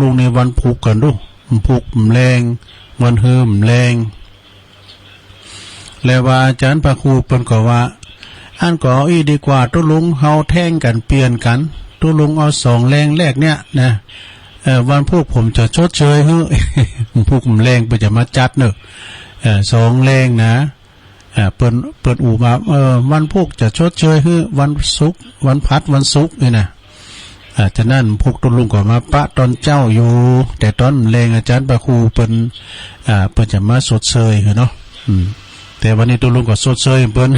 ลุงในวันผูกกันดูผูกแรงวันเฮิมแรงแล้วว่าอาจารย์พระครูเปิ้นก็ว่าอันก็อีดีกว่าตุลุงเฮาแท่งกันเปลี่ยนกันตุลุงเอา2แรงแรกเนี่ยนะวันพวกผมจะชดเชยเฮ้อพวกผมแรงไปจะมาจัดเนอะ2แรงนะเปิดอู่มาวันพวกจะชดเชยเฮ้อวันศุกร์วันพัดวันศุกร์นี่นะฉะนั้นพวกตุลุงก็มาปะตอนเจ้าอยู่แต่ตอนแรงอาจารย์พระครูเปิ้นจะมาชดเชยเนาะแต่วันนี้ตุลุงก็ชดเชยเปิ้น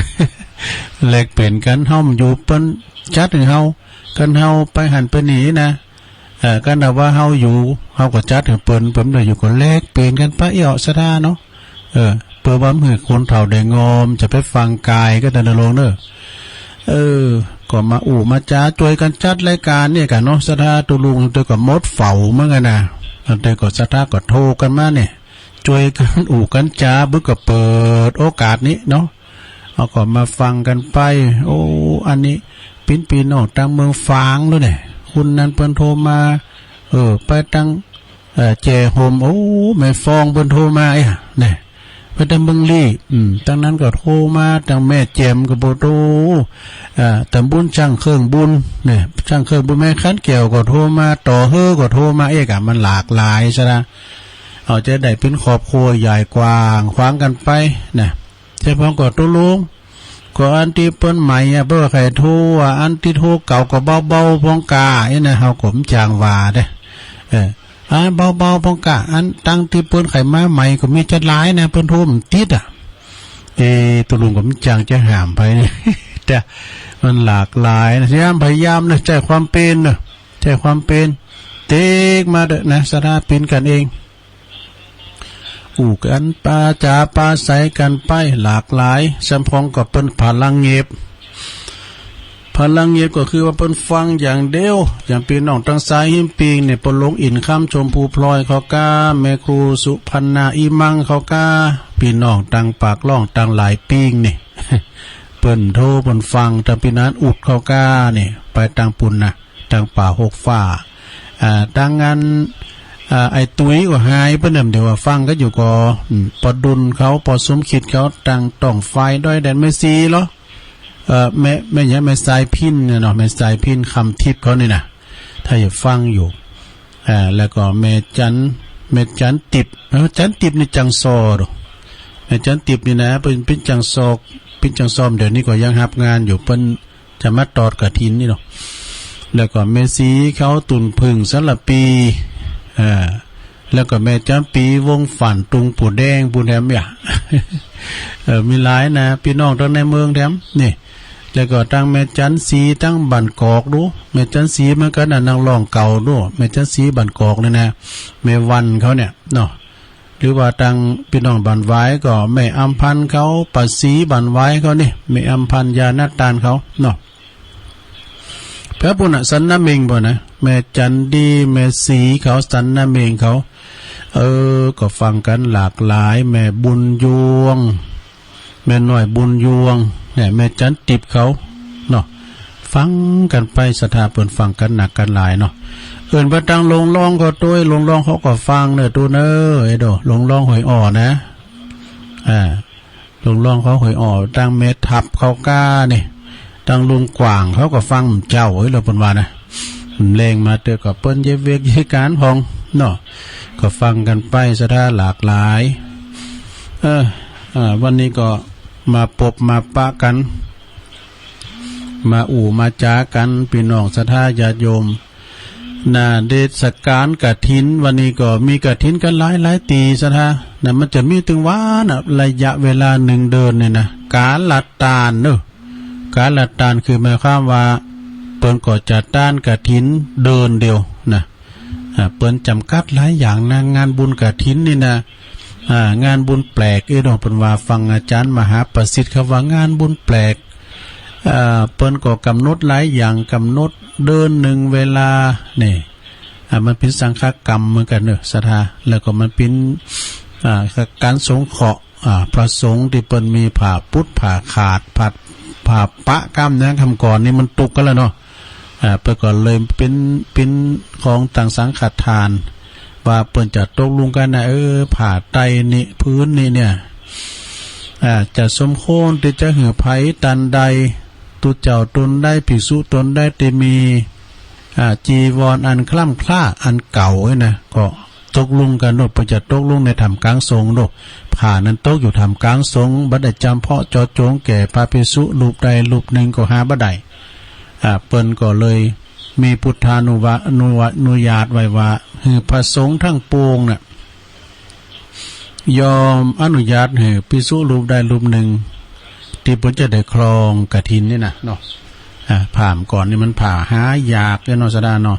แลกเปลี่ยนกันเฮาอยู่เปิ้นจัดให้เฮากันเฮาไปหันไปหนีนะกันว่าเฮาอยู่เฮาก็จัดให้เปิ้นได้อยู่ก็แลกเปลี่ยนกันไปเอี่ยวซะดาเนาะเปิ้นว่ามือคนเฒ่าได้งอมจะไปฟังกายก็ตะนรงเด้อก็มาอู่มาจ้าช่วยกันจัดรายการเนี่ยกันเนาะซะดาตุลุงตัวก็มดเฝ้าเหมือนกันนะแต่ก็ซะดาก็โทรกันมาเนี่ยช่วยกันอู่กันจ้าบึกก็เปิดโอกาสนี้เนาะเอาก็มาฟังกันไปโอ้อันนี้ปีนออกทางเมืองฟางด้วยเนี่ยคุณนั้นเปิ้นโทรมาไปทางแจโฮมโอ้แม่ฟองเปิ้นโทรมาเนี่ยไปทางเมืองลี่ทางนั้นก็โทรมาทางแม่แจมก็บ่โทรตำบุญช่างเครื่องบุญเนี่ยช่างเครื่องบุญแม่คันแก้วก็โทรมาต่อก็โทรมามันหลากหลายซะนะเอาจะได้เป็นครอบครัวใหญ่กว้างขวางกันไปนะเฉพาะก็ตุลุงก็อันที่เปิ้นใหม่เปิ้นใครโทรอันที่โทรเก่าก็เบาๆพองกานะเฮาก็มจางว่าเด้อันเบาๆพองกาอันตั้งที่เปิ้นไขมาใหม่ก็มีจัดหลายนะเปิ้นโทรมันติดตุลุงก็มจางจะห้ามไปแต่มันหลากหลายนะพยายามนะใจความเป็นนะใจความเป็นเต็กมาเด้อนะสถาปินกันเองอู่กันปาจาปาใสกันไปหลากหลายสัมพองก็เป็นพลังเงียบก็คือว่าเป็นฟังอย่างเดียวอย่างปีน้องตั้งสายหิมปิงเนี่ยปนลงอินคำชมภูพลอยเขาก้าแม่ครูสุพันนาอีมังเขาก้าปีน้องตั้งปากล่องตั้งหลายปิงนี่ เปิ้นโทรเปิ้นฟังตั้งปีนั้นอุดเขาก้าเนี่ยไปตั้งปุ่นนะตั้งป่าหกฟ้าตั้งงานไอตุ้ยก็หายเพิ่นเดี๋ยวว่าฟังก็อยู่ก็ปอดุลเขาปอสมคิดเขาตั้งต้องไฟด้วยแดนไม่ซีเหรอแม่เนี่ยแม่สายพินเนาะแม่สายพินคำทิพย์เขานี่นะถ้าอย่าฟังอยู่แล้วก็แม่จันติบจันติบนี่จังซอดแม่จันติบนี่นะเป็นจังซอกเป็นจังซอมเดี๋ยวนี้ก็ยังรับงานอยู่เพิ่นจะมาตอดกฐินนี่เนาะแล้วก็แม่สีเขาตุนพึ่งสลับปีแล้วก็แม่จำปีวงฝันตุงปูแดงปูแดมเนี่ยมีหลายนะพี่น้องทั้งในเมืองแถมนี่แล้วก็ตั้งแม่จันสีตั้งบันกอกดูแม่จันสีมันก็น่ะนางรองเก่าดูแม่จันสีบันกอกเลยนะแม่วันเขาเนี่ยเนาะหรือว่าตั้งพี่น้องบันไว้ก็แม่อัมพันเขาปัสสีบันไว้เขานี่แม่อัมพันยานาตานเขาเนาะพระปุณณสันนเมงบ่นะแม่จันดีแม่สีเขาสันนเมงเขาก็ฟังกันหลากหลายแม่บุญยวงแม่น้อยบุญยวงเนี่ยแม่จันติบเขาเนาะฟังกันไปสถาเปิ่นฟังกันหนักกันหลายเนาะพระตังลงร้องก็ด้วยลงร้องเขาก็ฟังเด้อตูเน้อลงร้องหอยอ่อนะลงร้องเขาหอยอ่อตั้งเม็ดทับเขาก้านี่ตั้งลุงกว่างเขาก็ฟังเจ้าเราเปิ้นว่านะแรงมาเตอก็เปิ้นเยเวกเยการพองเนาะก็ฟังกันไปสถาหลากหลายวันนี้ก็มาปบมาปะกันมาอู่มาจ้ากันพี่น้องศรัทธาญาติโยมเทศกาลกฐินวันนี้ก็มีกฐินกันหลายตีศรัทธานะมันจะมีถึงว่านะระยะเวลา1 เดือนเนี่ยนะกาลตานเนอะกาลตานคือหมายความว่าเปิ้นก็จะต้านกฐินเดินเดียวนะเปิ้นจำกัดหลายอย่างนะงานบุญกฐินนี่นะงานบุญแปลกดอกเปิ้นว่าฟังอาจารย์มหาประสิทธิ์เขาว่างานบุญแปลกเปิ้นก็กำหนดหลายอย่างกำหนดเดิน1 เวลานี่มันเป็นสังฆกรรมเหมือนกันเนอะศรัทธาแล้วก็มันเป็นการสงเคราะห์พระสงฆ์ที่เปิ้นมีผ่าพุทธผ่าขาดผ่าปะกรรมนะคำก่อนนี่มันตุกกันแล้วเนาะ เปิ่นก็เลยเป็นของต่างสังขัดทานว่าเปิ่นจะตกลงกันนะผ่าไตนี่พื้นนี่เนี่ยจะสมโคนที่จะหือไผตันใดตุเจ้าตนได้ภิกษุตนได้ติมีจีวรอันคล่ำคล้าอันเก่านะก็ตกลงกันโนดเปิ่นจะตกลงในธรรมกลางสงฆ์โนดผ่านั้นตกอยู่ธรรมกลางสงฆ์บัดได้จำเพาะเจาะจงแก่พระภิกษุรูปใดรูปหนึ่งก็หาบ่ได้เปิ้นก็เลยมีพุทธานุญาตไว้ว่าคือพระสงฆ์ทั้งปวงน่ะยอมอนุญาตให้ภิกษุรูปใดรูปหนึ่งที่เพิ่นจะได้ครองกฐินนี่นะเนาะผ่ามก่อนนี่มันผ่าหายากเนาะสดาเนาะ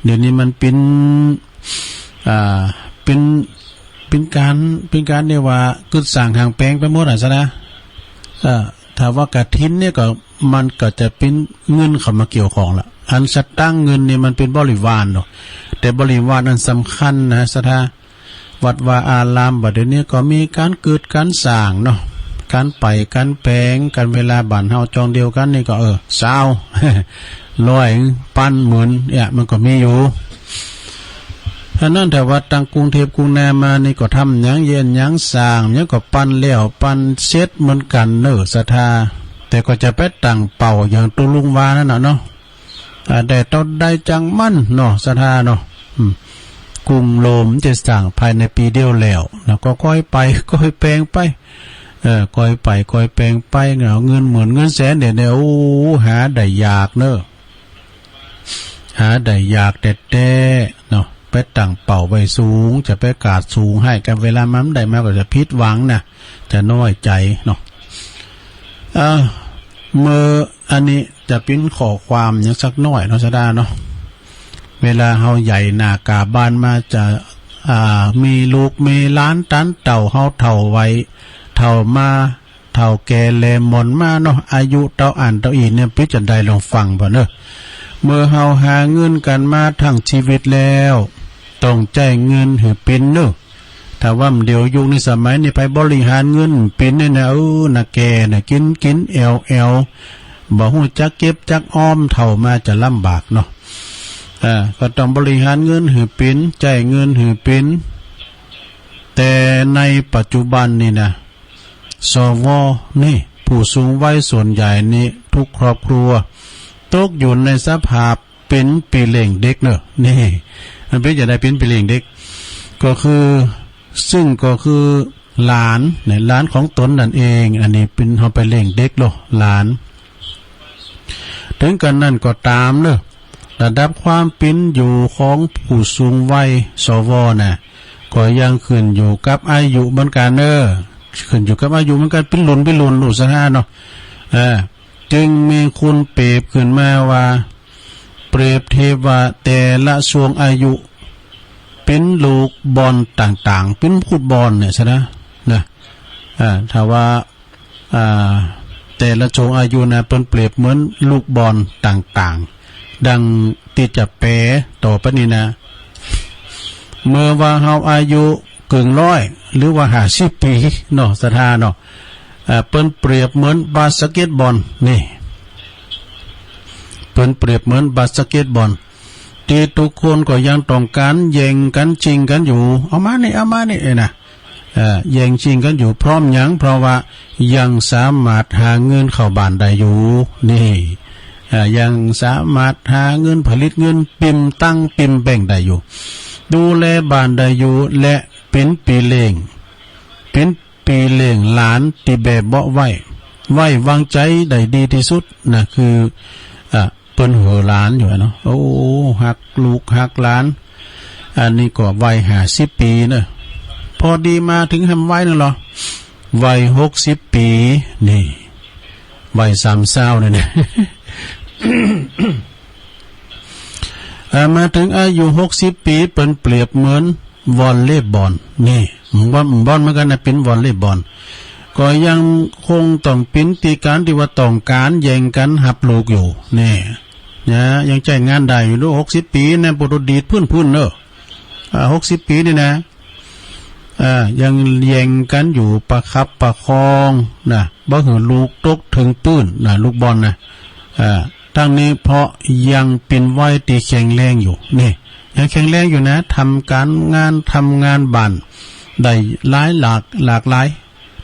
เดี๋ยวนี้มันเป็นการเนี่ยว่ากึศสั่งห่างแปลงไปหมดซะนะถ้าว่ากฐินเนี่ยก็มันก็จะเป็นเงินเข้ามาเกี่ยวของละอันสตั้งเงินนี่มันเป็นบริวารเนาะแต่บริวารนั้นสำคัญนะสถาวัดวาอารามบัดเดี๋ยวนี้ก็มีการเกิดการสร้างเนาะการไปการแปลงกันเวลาบ้านเฮาจองเดียวกันนี่ก็20 100 1,000 หมื่นเนี่ยมันก็มีอยู่ฉะนั้นแต่ว่าตั้งกรุงเทพกรุงนามานี่ก็ทำหยังเย็นหยังสร้างหยังก็ปั้นแล้วปั้นเสร็จเหมือนกันเน้อศรัทธาแต่ก็จะไปตั้งเป่าอย่างตุลุงวานั่นน่ะเนาะแต่ตอนใดจังมั่นเนาะศรัทธาเนาะกรุงโรมจะสร้างภายในปีเดียวแล้วแล้วก็ค่อยไปค่อยแปลงไปค่อยไปค่อยแปลงไปเนาะเงินหมื่นเงินแสนเนี่ยโอ้หาได้ยากเน้อหาได้ยากแต่เนาะไปตั้งเป่าไว้สูงจะไปกาดสูงให้กันเวลามันได้มาก็จะผิดหวังนะจะน้อยใจเนาะเมื่ออันนี้จะเป็นข้อความอย่างสักน้อยเนาะสดาเนาะเวลาเฮาใหญ่หน้ากาบ้านมาจะมีลูกมีล้านตันเต่าเฮาเท่าไว้เท่ามาเท่าแก่แลมอนมาเนาะอายุเต่าอ่านเต่าอีเนี่ยพิจารณาลองฟังบ่เนาะเมื่อเฮาหาเงินกันมาทั้งชีวิตแล้วต้องใจเงินให้เป็นเนาะถ้าว่าเดี๋ยวยุคในสมัยนี้ไปบริหารเงินเป็นเนี่ยนะน่ะแกน่ะกินแอลบ่ฮู้จักเก็บจักออมเท่ามาจะลำบากเนาะก็ต้องบริหารเงินให้เป็นใจเงินให้เป็นแต่ในปัจจุบันนี่นะสวนี่ผู้สูงวัยส่วนใหญ่นี่ทุกครอบครัวตกอยู่ในสภาพเป็นปีเล่งเด็กเนอะนี่มันเป็นจะได้เป็นปีเล่งเด็กก็คือซึ่งก็คือหลานในหลานของตนนั่นเองอันนี้เป็นเขาไปเล่งเด็กโลหลานถึงกันนั่นก็ตามเนอะระดับความเป็นอยู่ของผู้สูงวัยสวน่ะก็ยังขึ้นอยู่กับอายุเหมือนกันเนอะขึ้นอยู่กับอายุเหมือนกันเป็นรุ่นลูกสหาเนาะจึงมีคุณเปรียบขึ้นมาว่าเปรียบเทียบว่าแต่ละช่วงอายุเป็นลูกบอลต่างๆเป็นฟุตบอลเนี่ยใช่ไหมนะถ้าว่าแต่ละช่วงอายุนะเป็นเปรียบเหมือนลูกบอลต่างๆดังที่จะแปลต่อไปนี้นะเมื่อว่าเฮาอายุเกิน100หรือว่า50 ปีเนาะสถาเนาะเป็นเปรียบเหมือนบาสเกตบอลนี่เป็นเปรียบเหมือนบาสเกตบอลที่ทุกคนก็ยังต้องการแย่งกันชิงกันอยู่เอามานี่นะแย่งชิงกันอยู่พร้อมยังเพราะว่ายังสามารถหาเงินเข้าบ้านได้อยู่นี่ยังสามารถหาเงินผลิตเงินปิ่มตั้งปิ่มแบ่งได้อยู่ดูแลบ้านได้อยู่และเป็นปีเล่งหลานที่แบบเบาไว้วางใจได้ดีที่สุดนะคือเปิ้นหัวหลานอยู่เนาะโอ้หักลูกหักหลานอันนี้ก็วัย50 ปีเนอะพอดีมาถึงทำไว้นั่นหรอวัย60 ปีนี่วัย30เนี่ย มาถึงอายุ60 ปีเป็นเปรียบเหมือนวอลเลย์บอลนี่บอลเหมือนกันนะเป็นวอลเลย์บอลก็ยังคงต้องเป็นตีการที่ว่าต้องการแย่งกันหับลูกอยู่นี่นะยังใจงานได้อยู่ด้วย60 ปีนะปรดีดพื้นเนอะ60 ปีนี่นะยังแย่งกันอยู่ประคับประคองนะบ่หือลูกตกถึงปื้นนะลูกบอลนะ ทั้งนี้เพราะยังเป็นวัยที่แข็งแรงอยู่นี่ยังแข็งแรงอยู่นะทำการงานบ้านได้หลากหลาย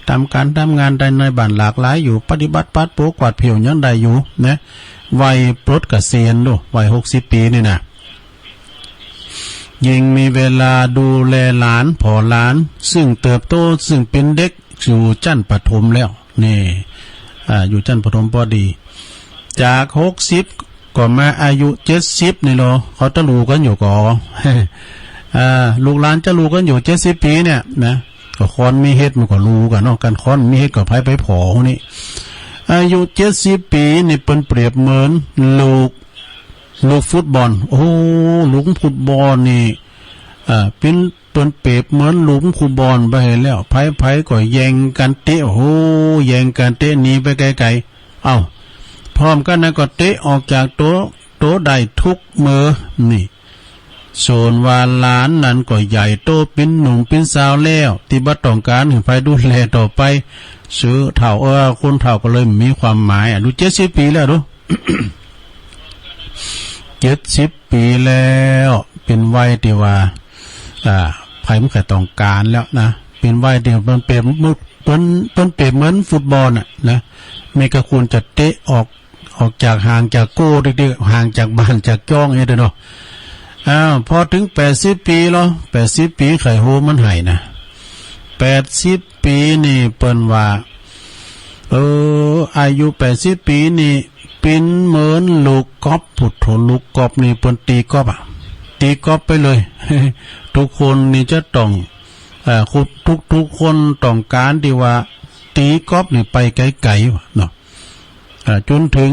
ทำงานได้ในบ้านหลากหลายอยู่ปฏิบัติปัดโปกวาดผิวยังได้อยู่นะวัยปลดเกษียณดูวัย60 ปีนี่นะยิ่งมีเวลาดูแลหลานผอหลานซึ่งเติบโตซึ่งเป็นเด็กอยู่ชั้นประถมแล้วนี่อยู่ชั้นประถมพอดีจาก60ก็มาอายุ70นี่เนาะเขาจะรู้กันอยู่ก่อ ลูกหลานจะรู้กันอยู่70 ปีเนี่ยนะก็ค้อนมีเฮ็ดมันก็รู้กันเนาะกันค้อนมีเฮ็ดก็ไปผอนี่อายุ70 ปีนี่เป็นเปรียบเหมือนลูกฟุตบอลโอ้ลูกฟุตบอลนี่เป็นเปรียบเหมือนลูกฟุตบอลไปแล้วไผก็แย่งกันเตะโอ้แย่งกันเตะหนีไปไกลๆเอ้าพร้อมกันนะก็เตะออกจากโต๊ะได้ทุกมือนี่ส่วนว่าหลานนั้นก็ใหญ่โตเป็นหนุ่มเป็นสาวแล้วที่บ่ต้องการให้ไปดูแลต่อไปซื้อเฒ่าคนเฒ่าก็เลยมีความหมายดู70 ปีแล้วดู 70 ปีแล้วเป็นวัยที่ว่าไผมันก็ต้องการแล้วนะเป็นวัยที่มันเปรียบเหมือนฟุตบอลน่ะนะไม่ก็ควรจะเตะออกจากห่างจากโก้เด็กๆห่างจากบ้านจากจ้องเนาะพอถึง80 ปีแล้ว80 ปีไข่โฮมันหายนะ80 ปีนี่เปิ้นว่าอายุ80 ปีนี่เป็นเหมือนลูกกอล์ฟพุทโธลูกกอล์ฟนี่เปิ้นตีกอล์ฟตีกอล์ฟไปเลย ทุกคนนี่จะต้องทุกคนต้องการที่ว่าตีกอล์ฟนี่ไปไกลๆเนาะจนถึง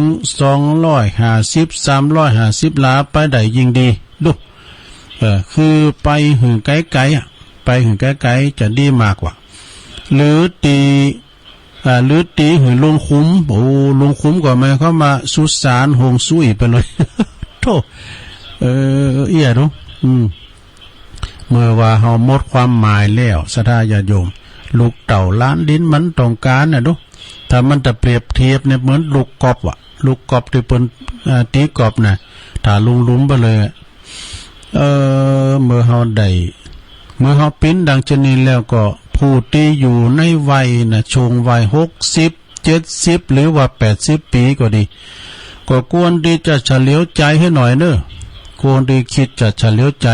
250 350 ลาไปได้ยิ่งดีดูคือไปหึงไกลๆไปหึงไกลๆจะดีมากกว่าหรือตีหึงลงคุ้มลงคุ้มก็ไม่เข้ามาสุสานหงสุยไปเลย โธ่เอี้ยดูเมื่อว่าเฮาหมดความหมายแล้วศรัทธาญาติโยมลูกเต่าล้านดินมันต้องการน่ะดูถ้ามันจะเปรียบเทียบเนี่ยเหมือนลูกกอบลูกกอบที่เปิ้นตีกอบน่ะถ้าลุมไปเลยเมื่อเฮาปิ้นดังชนิดแล้วก็ผู้ที่อยู่ในวัยนะช่วงวัย60 70หรือว่า80 ปีก็ดีก็ควรที่จะเฉลียวใจให้หน่อยเนอะควรที่คิดจะเฉลียวใจ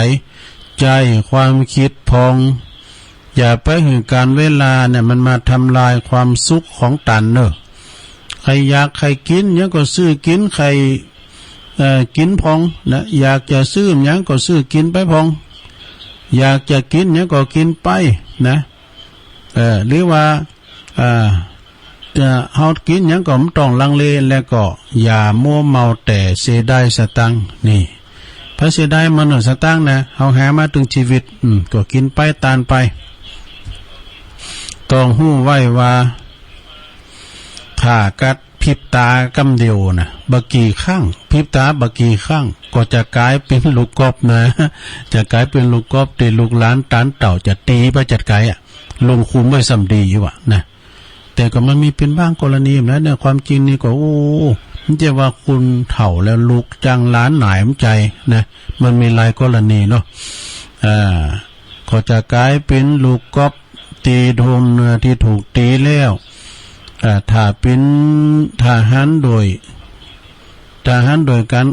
ความคิดพองอย่าไปถึงการเวลาเนี่ยมันมาทำลายความสุขของตันเนอะใครอยากใครกินยังก็ซื้อกินใครกินพองนะอยากจะซื้อยังก็ซื้อกินไปพองอยากจะกินยังก็กินไปนะหรือว่าจะเฮากินยังก็ไม่ต้องลังเลแล้วก็อย่ามัวเมาแต่เสียดายสตังค์นี่พระเสียดายมันสตังค์นะเฮาหามาถึงชีวิตก็กินไปตานไปต้องหู้ไว้ว่าถ้ากัดพริบตากำเดียวนะบักกี่ข้างพริบตาบักกี่ข้างก็จะกลายเป็นลูกกอบนะจะกลายเป็นลูกกอบตีลูกหลานตานเต่าจะตีไปจัดไกลงคุมไว้สำดีอยู่นะแต่ก็มันมีเป็นบ้างกรณีนะเนี่ยความจริงนี่ก็มันจะว่าคุณเฒ่าแล้วลูกจังหลานหน่ายมใจนะมันมีหลายกรณีเนาะก็จะกลายเป็นลูกกอบตีโดนที่ถูกตีแล้วถ้าเป็นทหารโดยการ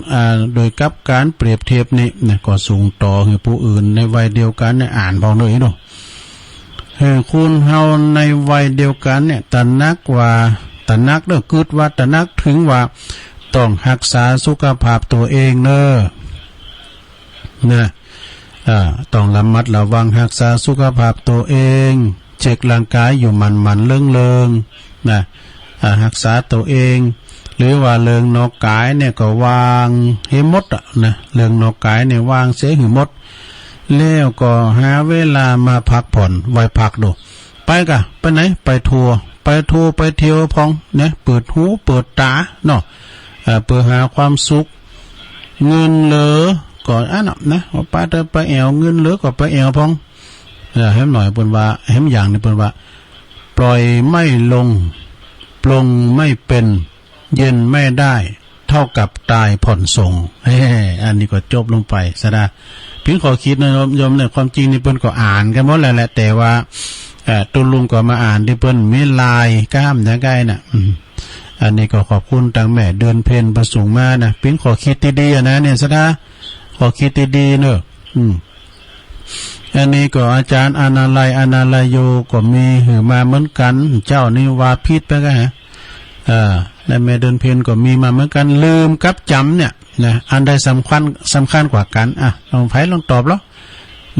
โดยกับการเปรียบเทียบนี่นะก็ส่งต่อให้ผู้อื่นในวัยเดียวกันเนี่ยอ่านพอเลยเนาะคุณเฮาในวัยเดียวกันเนี่ยตระหนักเด้อคิดว่าตระหนักถึงว่าต้องรักษาสุขภาพตัวเองเนอะนะต้องระมัดระวังรักษาสุขภาพตัวเองเช็คร่างกายอยู่มันเริงนะรักษาตัวเองหรือว่าเรื่องนอกกายเนี่ยก็วางให้หมดนะเรื่องนอกกายเนี่ยวางเสียให้หมดแล้วก็หาเวลามาพักผ่อนไว้พักดูไปไหนไปทัวร์ไปเที่ยวพองเนี่ยเปิดหูเปิดตาเนาะเพื่อหาความสุขเงินเหลือก่อนนะไปแอวเงินเหลือก็ไปแอวพองให้หน่อยเปิ้นว่าให้อย่างนี่เปิ้นว่าปล่อยไม่ลงปลงไม่เป็นเย็นไม่ได้ เท่ากับตายผ่อนส่งอันนี้ก็จบลงไปซะนะเพียงขอคิดนะโยมเนี่ยความจริงนี่เพิ่นก็อ่านกันหมดแล้วแหละแต่ว่าตุลุงก็มาอ่านที่เพิ่นมีลายกล้ามจังได๋น่ะอันนี้ก็ขอบคุณทางแม่เดือนเพ็ญประสงค์มานะเพียงขอคิดดีๆนะเนี่ยซะนะขอคิดดีๆเนอะอันนี้ก็อาจารย์อนาลัยโยก็มีหือมาเหมือนกันเจ้านี่ว่าผิดไปก็ฮะและแม่เดินเพียนก็มีมาเหมือนกันลืมกับจำเนี่ยนะอันใดสำคัญกว่ากันลองไผลองตอบแล้ว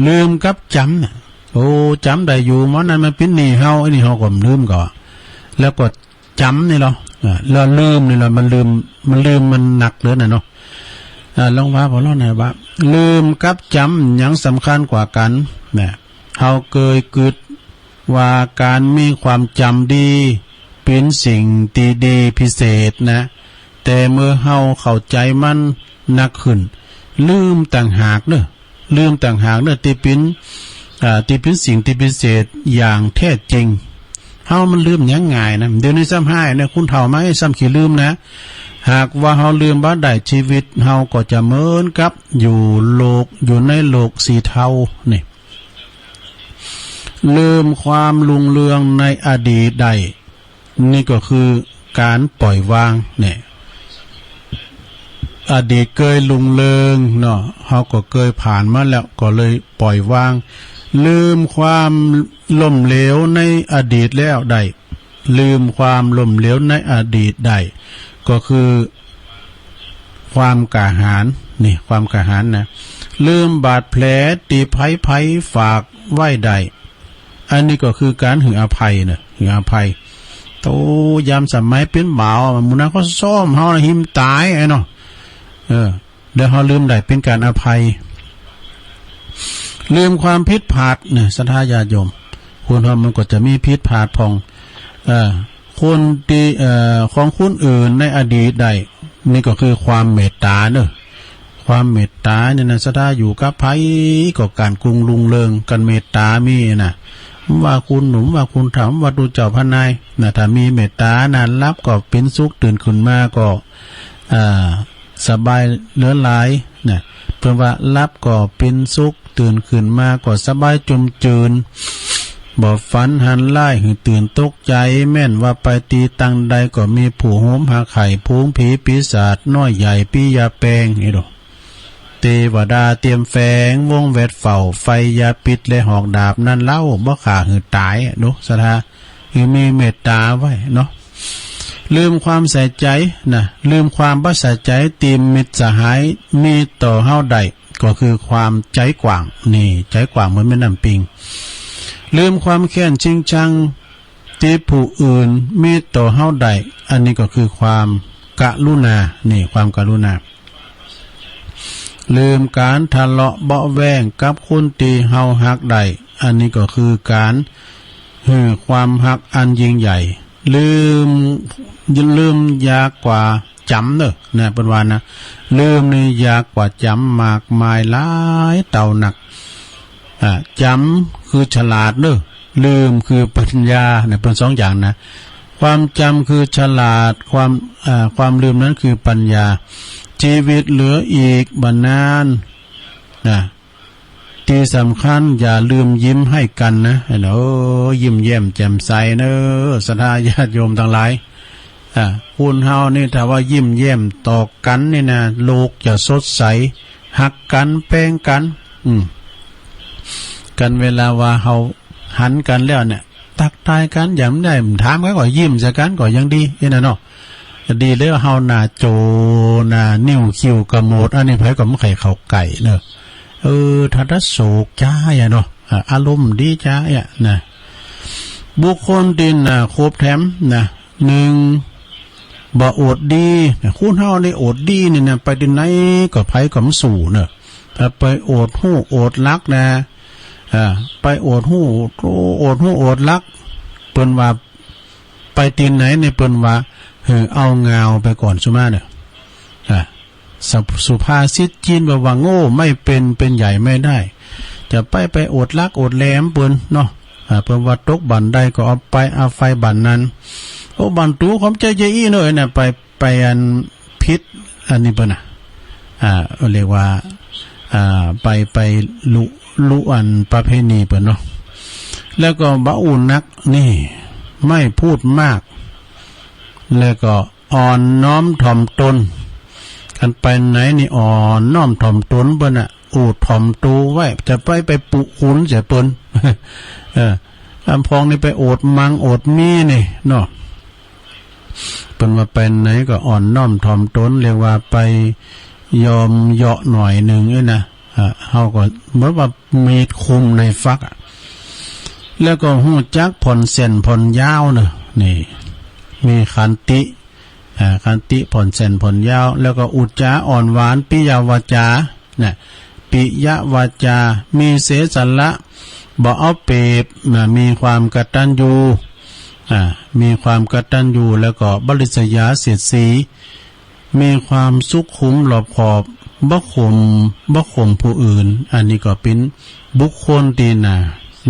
ลืมกับจำเนี่ยโอ้จำได้อยู่มันนั้นมันเป็นนี่เฮาไอ้นี่เฮาก็ลืมก่อนแล้วก็จำนี่เหรอแล้วลืมนี่เหรอมันลืมมันหนักเหลือน่ะเนาะลองว่าพอแล้วนะว่าลืมกับจำยังสำคัญกว่ากันเนี่ยเฮาเคยกึดว่าการมีความจำดีเป็นสิ่งดีพิเศษนะแต่เมื่อเฮาเข้าใจมันหนักขึ้นลืมต่างหากเนอะที่เป็นสิ่งที่พิเศษอย่างแท้จริงเฮามันลืมยังง่ายนะเดี๋ยวนี้ซ้ำให้เนี่ยคุณเฒ่ามาให้ซ้ำขี้ลืมนะหากว่าเฮาลืมบ่ได้ชีวิตเฮาก็จะเหมือนกับอยู่ในโลกสีเทานี่ลืมความลุงเรืองในอดีตได้นี่ก็คือการปล่อยวางเนี่ยอดีตเคยลุงเรืองเนาะเฮาก็เคยผ่านมาแล้วก็เลยปล่อยวางลืมความล้มเหลวในอดีตแล้วได้ลืมความล้มเหลวในอดีตได้ก็คือความกล้าหาญนี่ความกล้าหาญนะลืมบาดแผลตีไผฝากไว้ได้อันนี้ก็คือการหึงอภัยนะหึงอภัยโตยามสมัยเป็นบ่าวมื้อนั้นเขาซ้อมเฮาหิมตายไอ้เนาะเดี๋ยวเฮาลืมได้เป็นการอภัยลืมความผิดพลาดเนี่ยศรัทธาญาติโยมคนเรามันก็จะมีผิดพลาดพองคนที่ของคนอื่นในอดีตได้นี่ก็คือความเมตตาเนอะความเมตตาเนี่ยนะศรัทธาอยู่กับไผก็การกรุงลุงเริงกันเมตตามีนะว่าคุณหนุ่มว่าคุณถามว่าดูเจ้าพนายนะถ้ามีเมตตานานรับก็เป็นสุขตื่นขึ้นมาก็สบายเหลือหลายนะเพื่อว่ารับก็เป็นสุขตื่นขึ้นมาก็สบายจมจืนบ่ฝันหันไล่หึตื่นตกใจแม่นว่าไปตีตังใดก็มีผู้โหมหาไข่พูงผีปีศาจน้อยใหญ่ปียาแปงนี่ดอกเทวดาเตรียมแฝงวงแวดเฝ้าไฟยาปิดและหอกดาบนั่นเล่าบ่ขาหือตายเนาะศรัทธาคือมีเมตตาไว้เนาะลืมความใส่ใจนะลืมความบ่ใส่ใจตีมมิตรสหายมีต่อเฮาได้ก็คือความใจกว้างนี่ใจกว้างเหมือนแม่น้ำปิงลืมความแค้นจริงจังที่ผู้อื่นมีต่อเฮาได้อันนี้ก็คือความกรุณานี่ความกรุณาลืมการทะเลาะเบาะแว้งกับคนที่เฮาฮักได้อันนี้ก็คือการความฮักอันยิ่งใหญ่ลืมยากกว่าจำเนอะนะเป็นว่านะลืมนี่ยากกว่าจำมากมายหลายเต่าหนักจำคือฉลาดเนอะลืมคือปัญญาเนี่ยเป็นสองอย่างนะความจำคือฉลาดความลืมนั้นคือปัญญาชีวิตเหลืออีกบรรนานนะที่สำคัญอย่าลืมยิ้มให้กันนะยิ้มแย้มแจ่มใสเนอะศรัทธาญาติโยมทั้งหลายคุณเฮานี่ถ้าว่ายิ้มแย้มต่อกันนี่นะโลกจะสดใสหักกันแป้งกันกันเวลาว่าเฮาหันกันแล้วเนี่ยตักทายกันอย่าไม่ได้ถามกันก็ยิ้มซะกันก็ยังดีนะเนาะดีเลยว่าเฮาหน้าโจหน้านิ้วคิ้วกระโมดอันนี้ไผก็บ่ไข่เข้าไก่เนอะถ้าได้โศกจ้าเนาะอารมณ์ดีจ้านะบุคคลดินครบแถมนะ1บ่อดดีคุณเฮาได้อดดีนี่นะไปดินไหนก็ไผก็มสู่เนอะถ้าไปอดฮู้อดรักนะไปอดฮู้อดรักเปิ้นว่าไปดินไหนเนี่ยเปิ้นว่าเอางาวไปก่อนซุมาเนี่ยสุภาษิตจีนว่าโง่ไม่เป็นใหญ่ไม่ได้จะไปอดรักอดแหลมเปิ้นเนาะเพิ่นว่าตกบันไดก็เอาไปเอาไฟบันนั้นโอ้บันตูของใจอีเนาะน่ะไปอันผี พิษอันนี้เปิ้นเรียกว่าไปลุอันประเพณีเปิ้นเนาะแล้วก็บ่อุ่นนักนี่ไม่พูดมากแล้วก็อ่อนน้อมถ่อมตนกันไปไหนนี่อ่อนน้อมถ่อมตนเปิ้นอูดถ่อมตูไว้จะไปปุขุนเสียเปิ้นอำพองนี่ไปโอดมังโอดมีนี่เนาะเป็นว่าเป็นไหนก็อ่อนน้อมถ่อมตนเรียกว่าไปยอมเหาะหน่อยหนึ่งนี่นะเฮาก็เหมือนว่ามีคุมในฟักแล้วก็หู้จักผ่อนเส้นผ่อนยาวเนอะนี่มีขันติผ่อนเส้นผ่อนยาวแล้วก็อุจจาอ่อนหวานปิยวาจาเนี่ยปิยวาจามีเสสละบ่เอาเปรียบมีความกตัญญูมีความกตัญญูแล้วก็บริษยาเสียดสีมีความสุขุมหลบขอบบ่ข่มผู้อื่นอันนี้ก็เป็นบุคคลที่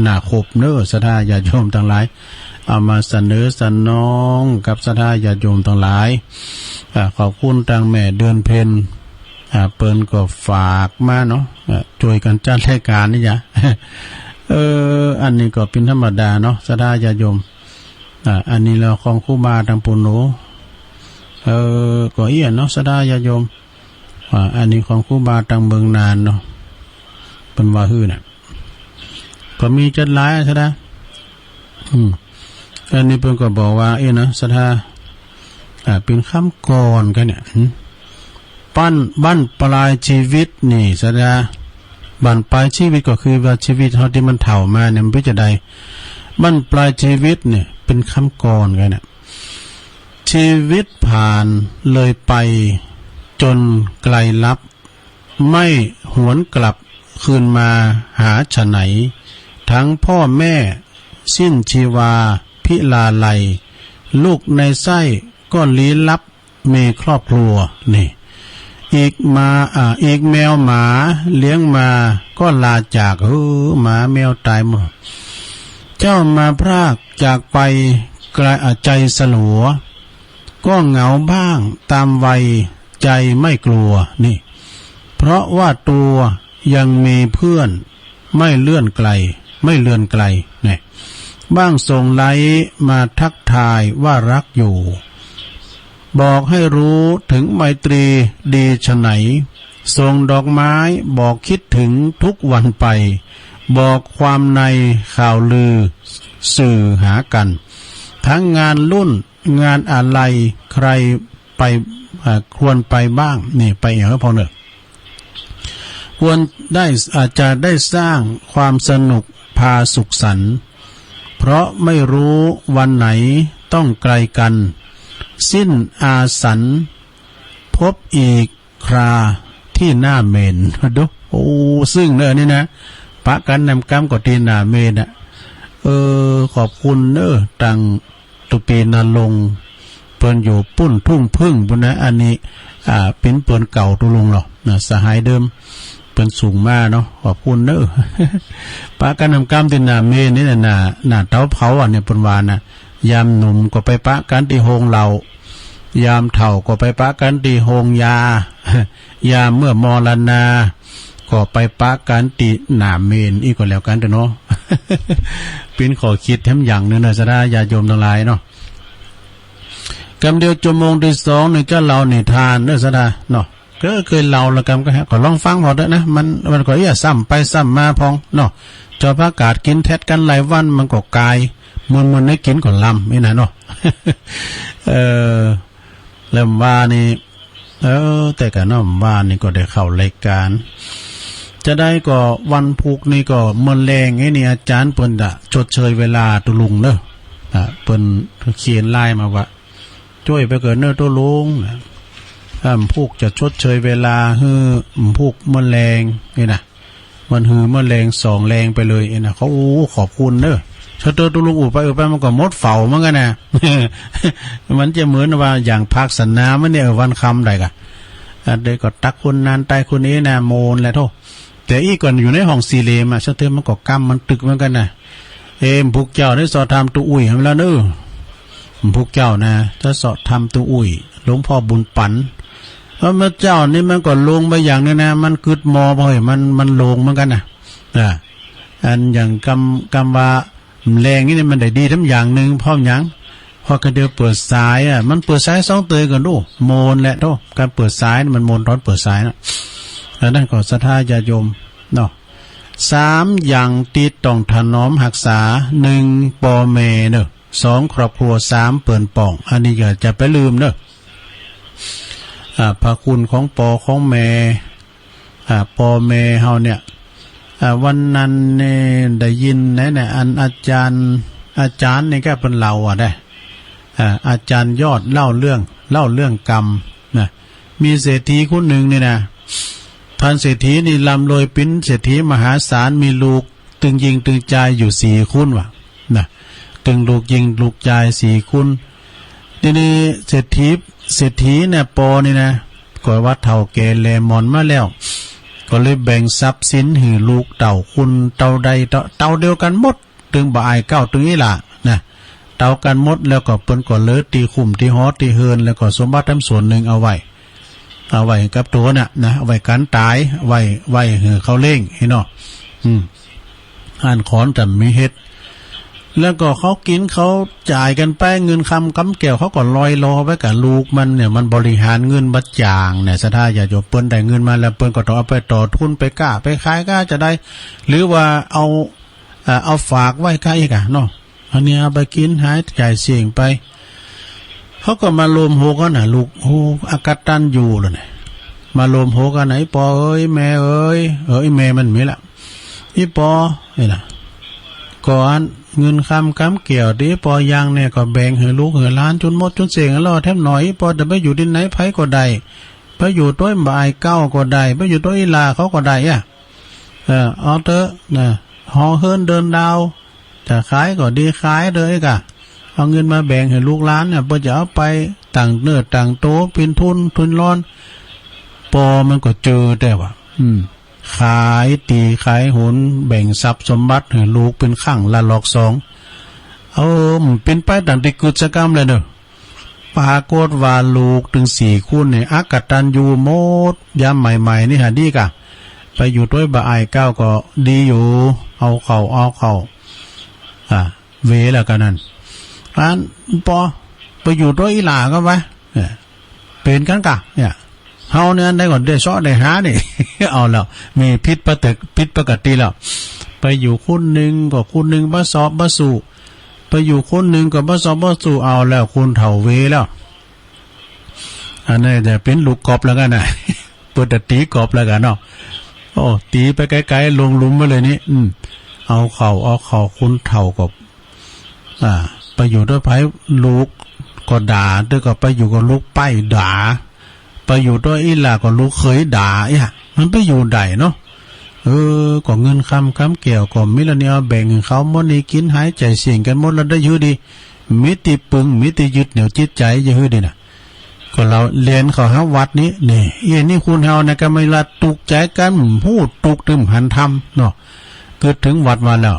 น่าคบเน้อศรัทธาญาติโยมทั้งหลายเอามาเสนอสนองกับศรัทธาญาติโยมทั้งหลายขอบคุณทางแม่เดือนเพ็ญเปิ้นก็ฝากมาเนาะช่วยกันจัดรายการนี่จ้ะอันนี้ก็เป็นธรรมดาเนาะศรัทธาญาติโยมอันนี้เราของครูบาทางปุณโญก็เอี้ยนเนาะศรัทธาญาติโยมอันนี้ของครูบาทางเมืองนานเนาะเป็นว่าฮื้อน่ะก็มีจัดหลายซะนะอันนี้เพิ่นก็บอกว่านะศรัทธาเป็นคำก่อนกันเนี่ยบั้นปลายชีวิตนี่ศรัทธาบั้นปลายชีวิตก็คือว่าชีวิตเฮาที่มันเฒ่ามาเนี่ยมันเป็นจังได๋บั้นปลายชีวิตเนี่ยเป็นคำก่อนกันเนี่ยชีวิตผ่านเลยไปจนไกลลับไม่หวนกลับคืนมาหาฉะไหนทั้งพ่อแม่สิ้นชีวาพิลาไลลูกในไส้ก็ลี้ลับมีครอบครัวนี่อีกแมวหมาเลี้ยงมาก็ลาจากหมาแมวตายหมดเจ้ามาพรากจากไปไกลใจสลัวก็เหงาบ้างตามวัยใจไม่กลัวนี่เพราะว่าตัวยังมีเพื่อนไม่เลื่อนไกลเนี่ยบ้างส่งไลมาทักทายว่ารักอยู่บอกให้รู้ถึงไมตรีดีฉะไหนส่งดอกไม้บอกคิดถึงทุกวันไปบอกความในข่าวลือสื่อหากันทั้งงานรุ่นงานอะไรใครไปควรไปบ้างนี่ไปอย่างพอเนอะควรได้อาจจะได้สร้างความสนุกพาสุขสันต์เพราะไม่รู้วันไหนต้องไกลกันสิ้นอาสันพบอีกคราที่หน้าเมนดูซึ่งเนอะนี่นะปะกันนำกรรมก็ตีหน้าเมนขอบคุณเนอะตังตุปีนาลงเปิ้นอยู่ปุ้นทุ่งพึ่งบุญนะอันนี้เป็นเปิ้นเก่าตุลุงหรอนะสหายเดิมเป็นสูงมากเนาะขอบคุณเนอะปะกันนำกรรมตีหน้าเมนนี่น่ะหน้าเตาเผาเนี่ยเปิ้นว่านะยามหนุ่มก็ไปปะกันที่โฮงเหล่ายามเฒ่าก็ไปปะกันที่โฮงยายามเมื่อมรณาก็ไปปะกันที่หน้าเมนอีกก็แล้วกันเนาะเป็นขอคิดแถมอย่างนึงนะศรัทธาญาติโยมทั้งหลายเนาะกำเดียวชั่วโมงที่2นี่จะเล่านิทานเด้อศรัทธาเนาะก็เคยเล่าแล้วกันก็ลองฟังพอเด้อนะมันก็ซ้ำไปซ้ำมาพองเนาะจอประกาศกินแทดกันหลายวันมันก็กายมันได้กินก่อนลำนี่นะเนาะเริ่มว่านี่แต่กันน้ำว่านี่ก็ได้เข้ารายการจะได้ก็วันพุกนี่ก็เมื่อแรงไอ้นี่อาจารย์เปิ้นจะชดเชยเวลาตุลุงเนอะเปิ้นเขียนไล่มาว่าช่วยไปเกิดเนอะตุลุงพุกจะชดเชยเวลาฮือพุกเมื่อแรงนี่นะมันฮือเมื่อแรง2แรงไปเลยนะเขาขอบคุณเนอะชดตุลุงไปมันก็มดเฝ้าเหมือนกันนะมันจะเหมือนว่าอย่างภาคสนามมันเนี่ยวันคำใดกะเด็กก็ตักคนนั้นตายคนนี้นะโมนแล้วโทษแต่อีกก่อนอยู่ในห้องสี่เหลี่ยมชะเตือมันก็กำมันตึกเหมือนกันนะพวกเจ้าได้สอดทำตัวอุ้ยให้แล้วเนอะพวกเจ้านะจะสอดทำตัวอุ้ยหลวงพ่อบุญปัน เพราะเมื่อเจ้านี่มันก็ลงไปอย่างนี้นะมันกึดมอพอยมันลงเหมือนกันนะอันอย่างกำว่าแรงนี่มันได้ดีทั้งอย่างหนึ่งพร้อมอย่างพอกระเดียวเปิดสายมันเปิดสายสองเตยก่อนดูโมนแหละโตการเปิดสายมันโมนตอนเปิดสายนะแล้วนั่นก็ศรัทธาญาติโยมเนาะ3อย่างติดต้องถนอมรักษา1ปอเมเนอะ2ครอบครัว3เปิ่นป่องอันนี้ก็จะไปลืมเนอะพระคุณของปอของแม่ปอแม่เฮาเนี่ยวันนั้นเนี่ยได้ยินเนี่ยอันอาจารย์นี่ก็เป็นเราได้อาจารย์ยอดเล่าเรื่องกรรมนะมีเศรษฐีคนหนึ่งนี่นะท่านเศรษฐีนี่ลำรวยเป็นเศรษฐีมหาศาลมีลูกตึงยิงตึงใจอยู่4คนว่ะนะตึงลูกยิงลูกใจ4คนทีนี้เศรษฐีเนี่ยปอนี่นะก็ว่าเฒ่าแก่แลมอนมาแล้วก็เลยแบ่งทรัพย์สินให้ลูกเต่าคุณเต่าใดเต่าเดียวกันหมดตึงบ่อายเก้าตึงนี่ล่ะนะเต่ากันหมดแล้วก็เปิ้นก็เลิศตีคุ้มตีฮอตีเฮินแล้วก็สมบัติทั้งส่วนหนึ่งเอาไว้กับตัวน่ะนะเอาไว้กันตายไว้ให้เขาเล่งให้เนาะอ่านขอนแต่มีเฮ็ดแล้วก็เขากินเขาจ่ายกันไปเงินคำกำแก้วเขาก็ลอยรอไว้กับลูกมันเนี่ยมันบริหารเงินบัดจางเนี่ยศรัทธาญาติโยมเปิ้นได้เงินมาแล้วเปิ้นก็ต้องเอาไปต่อทุนไปก้าไปขายก้าจะได้หรือว่าเอาฝากไว้ใครอีกเนาะอันนี้เอาไปกินหายจ่ายเสี่ยงไปเขาก็มาลมโหกันน่ะลูกโหอากาตันอยู่เลยเนี่ยมาลมโหกันไหนปอเอ้ยแม่เอ้ยแม่มันมีละอีปอนี่นะก่อนเงินคำเกี่ยวดิปอยางเนี่ยก็แบ่งให้ลูกให้ล้านจนหมดจนเสียงแล้วแทบหน่อยปอจะไปอยู่ดินไหนไผก็ได้ไปอยู่ต้นบ่ายเก้าก็ได้ไปอยู่ต้นอีลาเขาก็ได้เอาเถอะนะหอเฮินเดินดาวจะขายก็ดีขายเลยกะเอาเงินมาแบ่งให้ลูกหลานเนี่ยเพื่อจะเอาไปต่างเนื้อต่างโตเป็นทุนร้อนปอมันก็เจอแต่ว่าขายตีขายหุนแบ่งทรัพย์สมบัติให้ลูกเป็นข้างละหลอกเป็นไปต่างที่กิจกรรมเลยเนอะปรากฏว่าลูกถึง4คนเนี่ยอากตันอยู่หมดยามใหม่ๆนี่หาดีกะไปอยู่ด้วยบ่อายเก้าก็ดีอยู่เอาเข่าเวแล้วกันนั่นอันปอไปอยู่ด้วยอีหลาก็ไปเป็นกันกะเนี่ยเฮาเนี่ยได้ก่อนได้ซ้อได้หานี่ เอาแล้วมีพิษปกติแล้วไปอยู่คนหนึ่งก็คนหนึ่งบ่สอบบ่สู่ไปอยู่คนหนึ่งก็บ่สอบบ่สู่เอาแล้วคุณเฒ่าเวแล้วอันนี้จะเป็นลูกกบแล้วกันนะเปิดตีกบแล้วกันเนาะโอ้ตีไปไกลๆลงหลุมไปเลยนี่เอาเข่าคุณเฒ่ากบไปอยู่ด้วยไผลูกก็ด่าด้วยก็ไปอยู่กับลูกป้ายด่าไปอยู่ด้วยอีหล่าก็ลูกเคยด่ามันไปอยู่ใดเนาะก็เงินคำเกี่ยวก็มิละเนี่ยแบ่งเขาหมดนี่กินหายใจเสี่ยงกันหมดแล้วได้ยืดดีมิติปึงมิติยึดเหนี่ยวจิตใจจะยืดดีนะก็เราเรียนเขาหาวัดนี้นี่คุณเฮานะก็ไม่ละตุกใจกันพูดตุกตึมหันทำเนาะเกิดถึงวัดมาแล้ว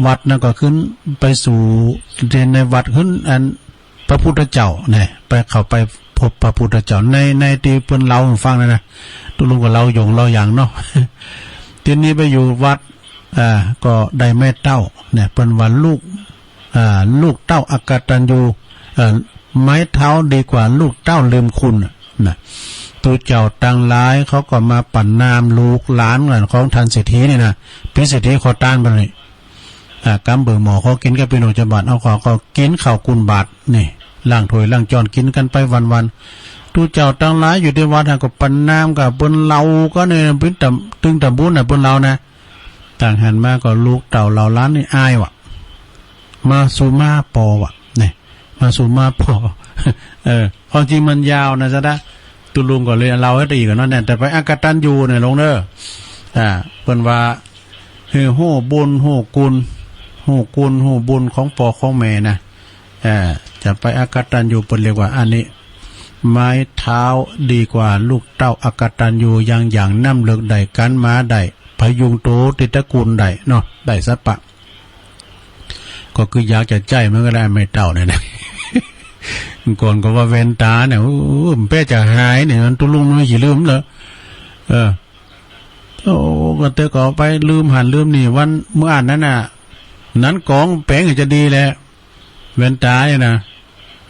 วัดนั่นก็ขึ้นไปสู่เรียนในวัดขึ้นอันพระพุทธเจ้าเนี่ยไปเข้าไปพบพระพุทธเจ้าในที่เพิ่นเล่าให้ฟังนะตุลุงกับเราอย่างเนาะทีนี้ไปอยู่วัดก็ได้แม่เต้าเนี่ยเพิ่นว่าลูกเต้าอกตัญญูไม้เท้าดีกว่าลูกเต้าลืมคุณนะตัวเจ้าตังหลายเขาก็มาปั่นนามลูกหลานของท่านเศรษฐีนี่นะเป็นเศรษฐีขอต้านไปเลยกำเบอร์หมอเขากินก็เป็นโอจบัตเอาเขากินข้าวกุนบาทนี่ล่างถวยล่างจอนกินกันไปวันตู้เจ้าตั้งหลายอยู่ในวัดก็ปันน้ำกับบนเราก็เนี่ยเป็นตึงตะบุญบนเรานะต่างหันมาก็ลูกเต่าเราล้านนี่อายว่ะมาสูมาปอว่ะเนี่ยมาสูมาปอความจริงมันยาวนะจ๊ะนะตุลุงก็เลยเราให้ตีกันนั่นเนี่ยแต่ไปอากตันยูเนี่ยลงเด้อเป็นว่าโหบุญโหกุลบุญของปอของแม่นะจะไปอากตันยูเป็นเรียกว่าอันนี้ไม้เท้าดีกว่าลูกเต้าอากตันยูอย่างน้ำเลือกได้กันมาได้พยุงโตติตะกุลได้เนาะได้สัปะก็คืออยากจะใจมันก็ได้ไม่เต้าเนี่ยนะ ก่อนก็ว่าเวนตาเนี่ยมันเป้จะหายเนี่ยมันตุลุงมันขี้ลืมเหรอโอ้ก็เตะก็ไปลืมหันลืมนี่วันเมื่ออ่านนั้นน่ะนั้นกองแปลงจะดีแหละเวนตาเนี่ยนะ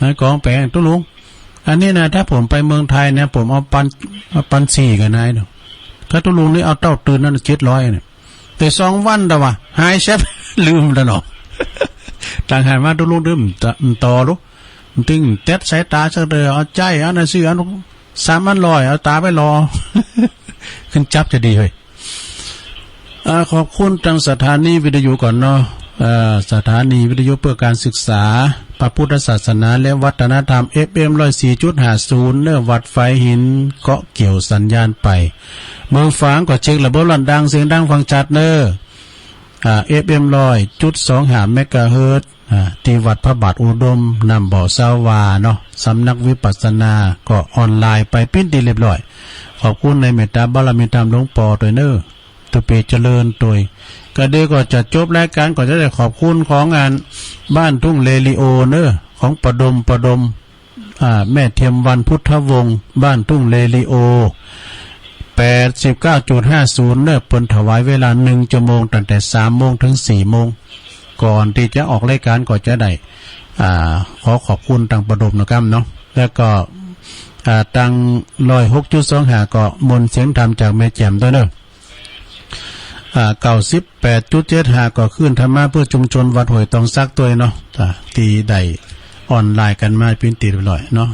นั้นกองแปลงตุลุงอันนี้นะถ้าผมไปเมืองไทยเนี่ยผมเอาปันสี่กันนายเนาะถ้าตุลุงนี่เอาเต้าตื่นนั่น700เนี่ยแต่2 วันแต่ว่าหายเชฟลืมแล้วเนาะต่างหากว่าตุลุงลืมต่อลูกตึงเต็ดสายตาเฉยเอาใจเอาหน้าซื้อเอา300เอาตาไปรอขึ้นจับจะดีเลยขอบคุณทางสถานีวิทยุก่อนเนาะสถานีวิทยุเพื่อการศึกษาพระพุทธศาสนาและวัฒนธรรม FM 104.50 เนื้อวัดไฟหินเกาะเกี่ยวสัญญาณไปเมืองฝางก็เช็คระบบลั่นดังเสียงดังฟังชัดเน้อFM 100.25 เมกะเฮิรตซ์ที่วัดพระบาทอุดมนำบ่อสาวาเนาะสำนักวิปัสสนาก็ออนไลน์ไปปิ้นดีเรียบร้อยขอบคุณในเมตตาบารมีธรรมหลวงปู่ตัวเน้อตุเปเจริญตัวก็เดี๋ยวก็จะจบรายการก็จะได้ขอบคุณของงานบ้านทุ่งเลลิโอเน้อของประดมแม่เทียมวันพุทธวงศ์บ้านทุ่งเลลิโอ89.50 เน้อเปิ้นถวายเวลา1 ชั่วโมงตั้งแต่ 3 โมงถึง 4 โมงก่อนที่จะออกรายการก็จะได้ขอขอบคุณทางประดมนะครับเนาะแล้วก็ตัง106.25ก็มนต์เสียงธรรมจากแม่แจ่มด้วยเนาะ98.75ก็ขึ้นธรรมะเพื่อชุมชนวัดห้วยตองซักตัวเนาะตีได้ออนไลน์กันมาเป็นติดไปเลยเนาะ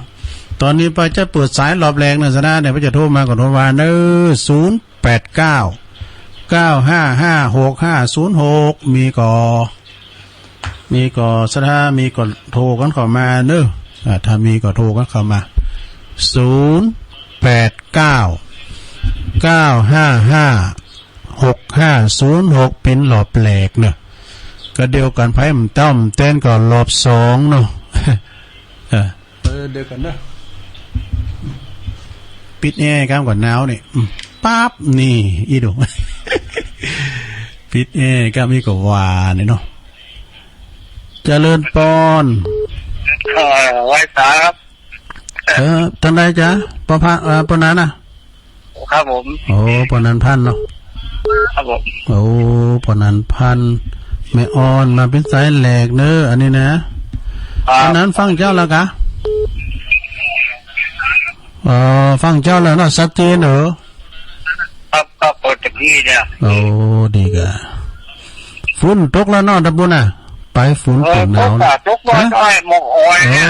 ตอนนี้ไปจะเปิดสายรอบแรงนะซะนะเดี๋ยวจะโทรมาก่อนว่า089 955 6506มีก็สถามีก็โทรกันเข้ามาเนอะถ้ามีก็โทรกันเข้ามา089 955 6506เป็นหลอบแหลกเนอะก็เดียวกันไพ่มันต้อมเต้นก่อนรอบ2เนาะเดียวกันเนอะปิดแอร์กันก่อนหนาวนี่ปั๊บนี่อีดู ปิดแอร์ก็มีก็ว่าเนี่ยเนาะเจริญปอนไหว้สาครับท่านใดจ๊ะปอปอนันน่ะครับผมโอ้ปอนันพันเนาะครับผมโอ้ปอนันพันแม่ออนมาเป็นสายแหลกเนอะอันนี้นะอันนั้นฟังเจ้าแล้วกะฟังเจ้าแล้วเนาะชัดเจนเหรอครับเปิดจากนี้เนี่ยโอ้ดีกะฝนตกแล้วเนาะดับบุญน่ะไปฝนตกหนาวนะตกน้อยหมอกอ้อยเนี่ย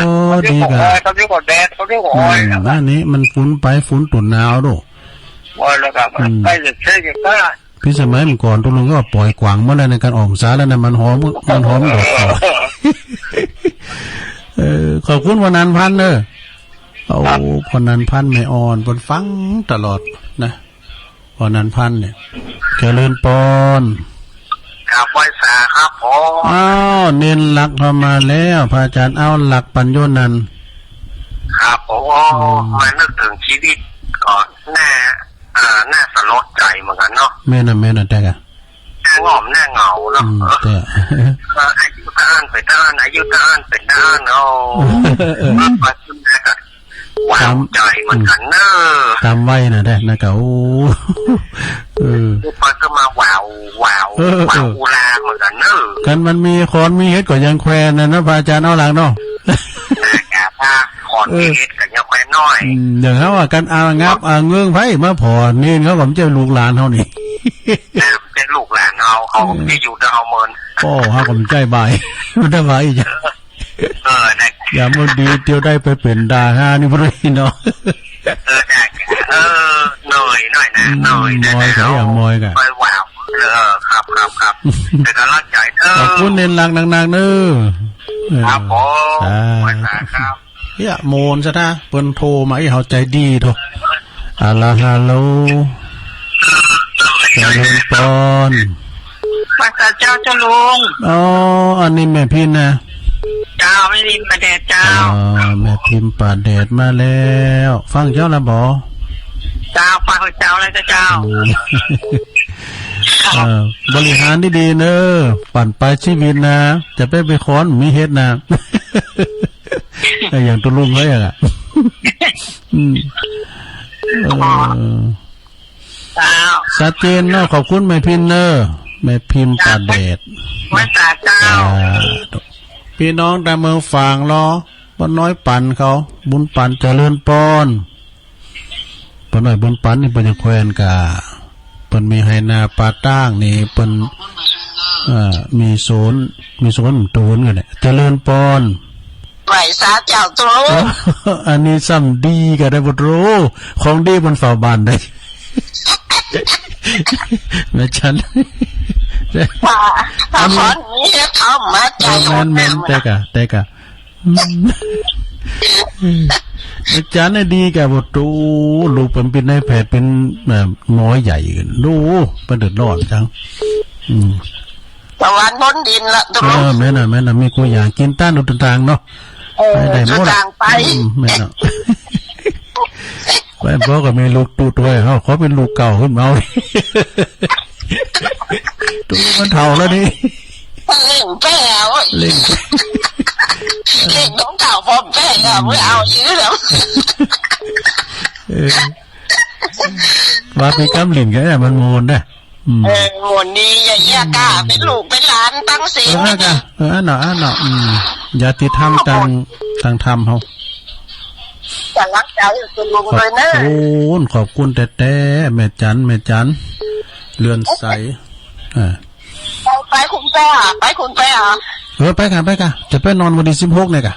ดีกะเขาเรียกว่าแดดเขาเรียกว่าอ้อยนะนี้มันฝนไปฝนตกหนาวดูอ้อยแล้วครับไปจะเช่นกันได้พี่สมัยมันก่อนตุลุงก็ปล่อยกวางเมื่อไรในการออกสาแล้วนะมันหอมดอกขอบคุณวันนันพันเนอะเอาพอนันพันไม่อ่อนบนฟังตลอดนะพอนันพันเนี่ยเจริญปอนครับไหว้สาครับผมอ้าวเน้นหลักเข้ามาแล้วพระอาจารย์เอาหลักปัญโยนันครับผมมานึกถึงชีวิตก่อนน่าสลดใจเหมือนกันเนาะแม่น่ะแต่กะหน้างอมหน้าเหงาเนาะแต่อายุต้านไปด้านอายุต้านเป็นด้านเอามาขึ้นได้กันว้าวใจเหมือนกันเนอะตามไว้น่ะได้นะกะโอ้มันก็มาว้าวอุลาเหมือนกันเนอะกันมันมีคอนมีเฮ็ดก็ยังแควนนะพระอาจารย์เอาหลังเนาะกะผ้าคอนมีเฮ็ดก็ยังแควนน้อยอย่างเขาว่ากันงับเงื้องไผมาพอนี่เขาผมจะลูกหลานเฮานี่เป็นลูกหลานเขาจะอยู่แต่เฮาเมินโอ้เฮาก็ใจบ่ายมันได้บ่ายจ้ะได้อย่ามันดีเตียวได้ไปเป็นดาฮานี่บ่ได้เนาะได้หน่อยนะหน่อยก็อย่ามอยกะไปว้าวครับแต่ก็รักใจขอบคุณเน้นหลักหนักๆเด้อครับผมไว้ครับโมนซะนะเปิ้นโทรมาให้เฮาใจดีโทฮัลโหลเจริญปอนพระเจ้าเจ้าลุงอ๋ออันนี้แม่พิมพ์นะเจ้าไม่ริมประเดชเจ้าแม่พิมพ์ประเดชมาแล้วฟังเจ้าละบ่เจ้าฟังเจ้าแล้วเจ้าบริหารดีๆเนอะปั่นไปชีวิตนะจะไปค้อนมีเฮ็ดนะ อย่างตุลุงเลยอ่ะอืมชัดเจนเนาะขอบคุณแม่พิมพ์เนอร์แม่พิมพ์ตาเดช ไว้ตาเจ้า พี่น้องแต่เมืองฝางรอป้าน้อยปั่นเขาบุญปั่นเจริญปอนป้าน้อยบุญปั่นนี่เป็นแควนกาเป็นมีไฮนาปาตั้งนี่เป็นมีโซนตูนกันเนี่ยเจริญปอน ไหวซาเจ้าตัว อันนี้ซ้ำดีกันได้บทรู้ของดีบนฝ่าบานได้ แม่ฉัน ป่าถ้าขอนนี้ทำมาใจ แม่นแต่กะอาจารย์ดีแกบทรู้ลูกเป็นในแผลเป็นน้อยใหญ่ดูประเดือดร้อนจังตะวันบนดินละตัว แม่น่ะมีกูอย่างกินต้านอุตต่างเนาะได้หมดไปแม่น่ะไปบอกกับมีลูกตูตัวเขาเป็นลูกเก่าขึ้นมาตัวมันเท่าแล้วนี่เล่งแป้วเล่งน้องเก่าพอแป้วไม่เอายื้อแล้วว่าไปกำลินกันมันโมนนะโมนนี่อย่าแยกกาเป็นลูกเป็นหลานตั้งเสียงอันเนาะอย่าติดทำต่างทำเขาจะรักเจ้าอยู่ตัวลุงเลยนะขอบคุณแต่แม่จันเรือนใสไปคุณแป้ไปกันจะไปนอนวันที่16เนี่ยกะ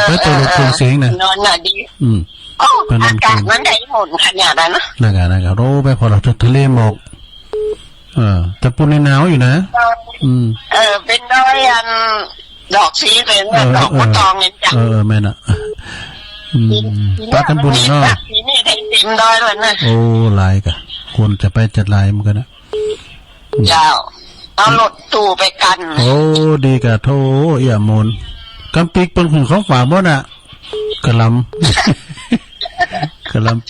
ไปตัวลูกคงเสียงนะนอนน่ะดีอากาศมันได้หมดขนาดนั้นนะโรไปพอเราทะเลหมอกแต่ปุ่นในหนาวอยู่นะเป็นดอยอันดอกสีเป็นดอกมะตองเนี่ยจ้ะแม่น่ะปากันบุญเนาะสีนี่ได้เต็มดอยเลยนะโอ้ลายกะควรจะไปจัดลายมันกันนะเจ้าเอารถตู้ไปกันโอ้ดีกะโทเอี่ยมนกำปิกเป็นของเขาฝากบ่น่ะกะลำ